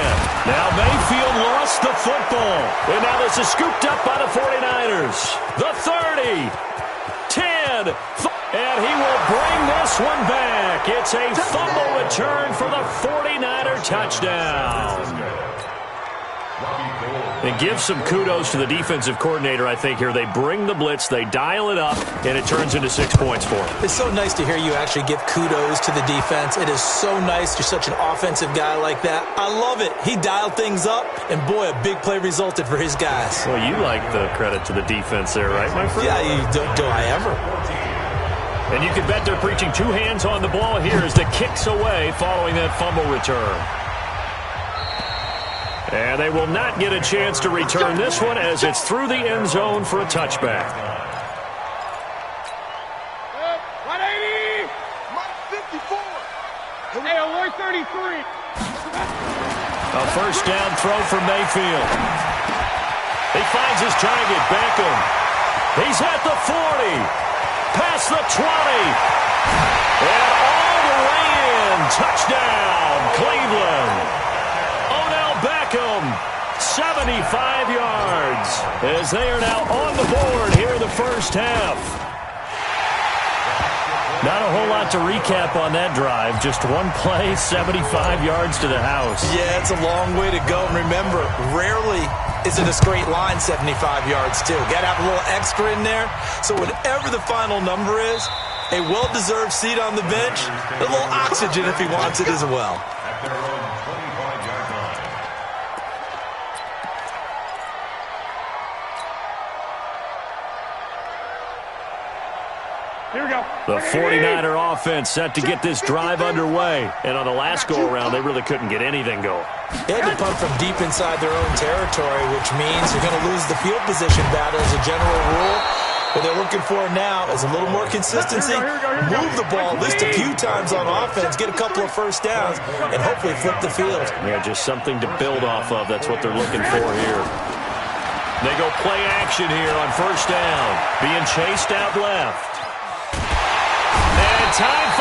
Now Mayfield lost the football. And now this is scooped up by the 49ers. The 30, 10, and he will bring this one back. It's a fumble return for the 49er touchdown. And give some kudos to the defensive coordinator, I think, here. They bring the blitz, they dial it up, and it turns into 6 points for them. It's so nice to hear you actually give kudos to the defense. It is so nice. You're such an offensive guy like that. I love it. He dialed things up, and boy, a big play resulted for his guys. Well, you like the credit to the defense there, right, my friend? Yeah, do I ever? And you can bet they're preaching 2 hands on the ball here as the kick's away following that fumble return. And they will not get a chance to return this one as it's through the end zone for a touchback. 180! Mike 54! Hey, alert 33! A first down throw for Mayfield. He finds his target, Beckham. He's at the 40. Past the 20. And all the way in. Touchdown, Cleveland. 75 yards as they are now on the board here in the first half. Not a whole lot to recap on that drive. Just one play, 75 yards to the house. Yeah, it's a long way to go. And remember, rarely is it a straight line 75 yards, too. Got to have a little extra in there. So whatever the final number is, a well-deserved seat on the bench, a little oxygen if he wants it as well. Here we go. The 49er offense set to get this drive underway. And on the last go-around, they really couldn't get anything going. They had to punt from deep inside their own territory, which means you're going to lose the field position battle as a general rule. What they're looking for now is a little more consistency, move the ball at least a few times on offense, get a couple of first downs, and hopefully flip the field. Yeah, just something to build off of. That's what they're looking for here. They go play action here on first down. Being chased out left. And time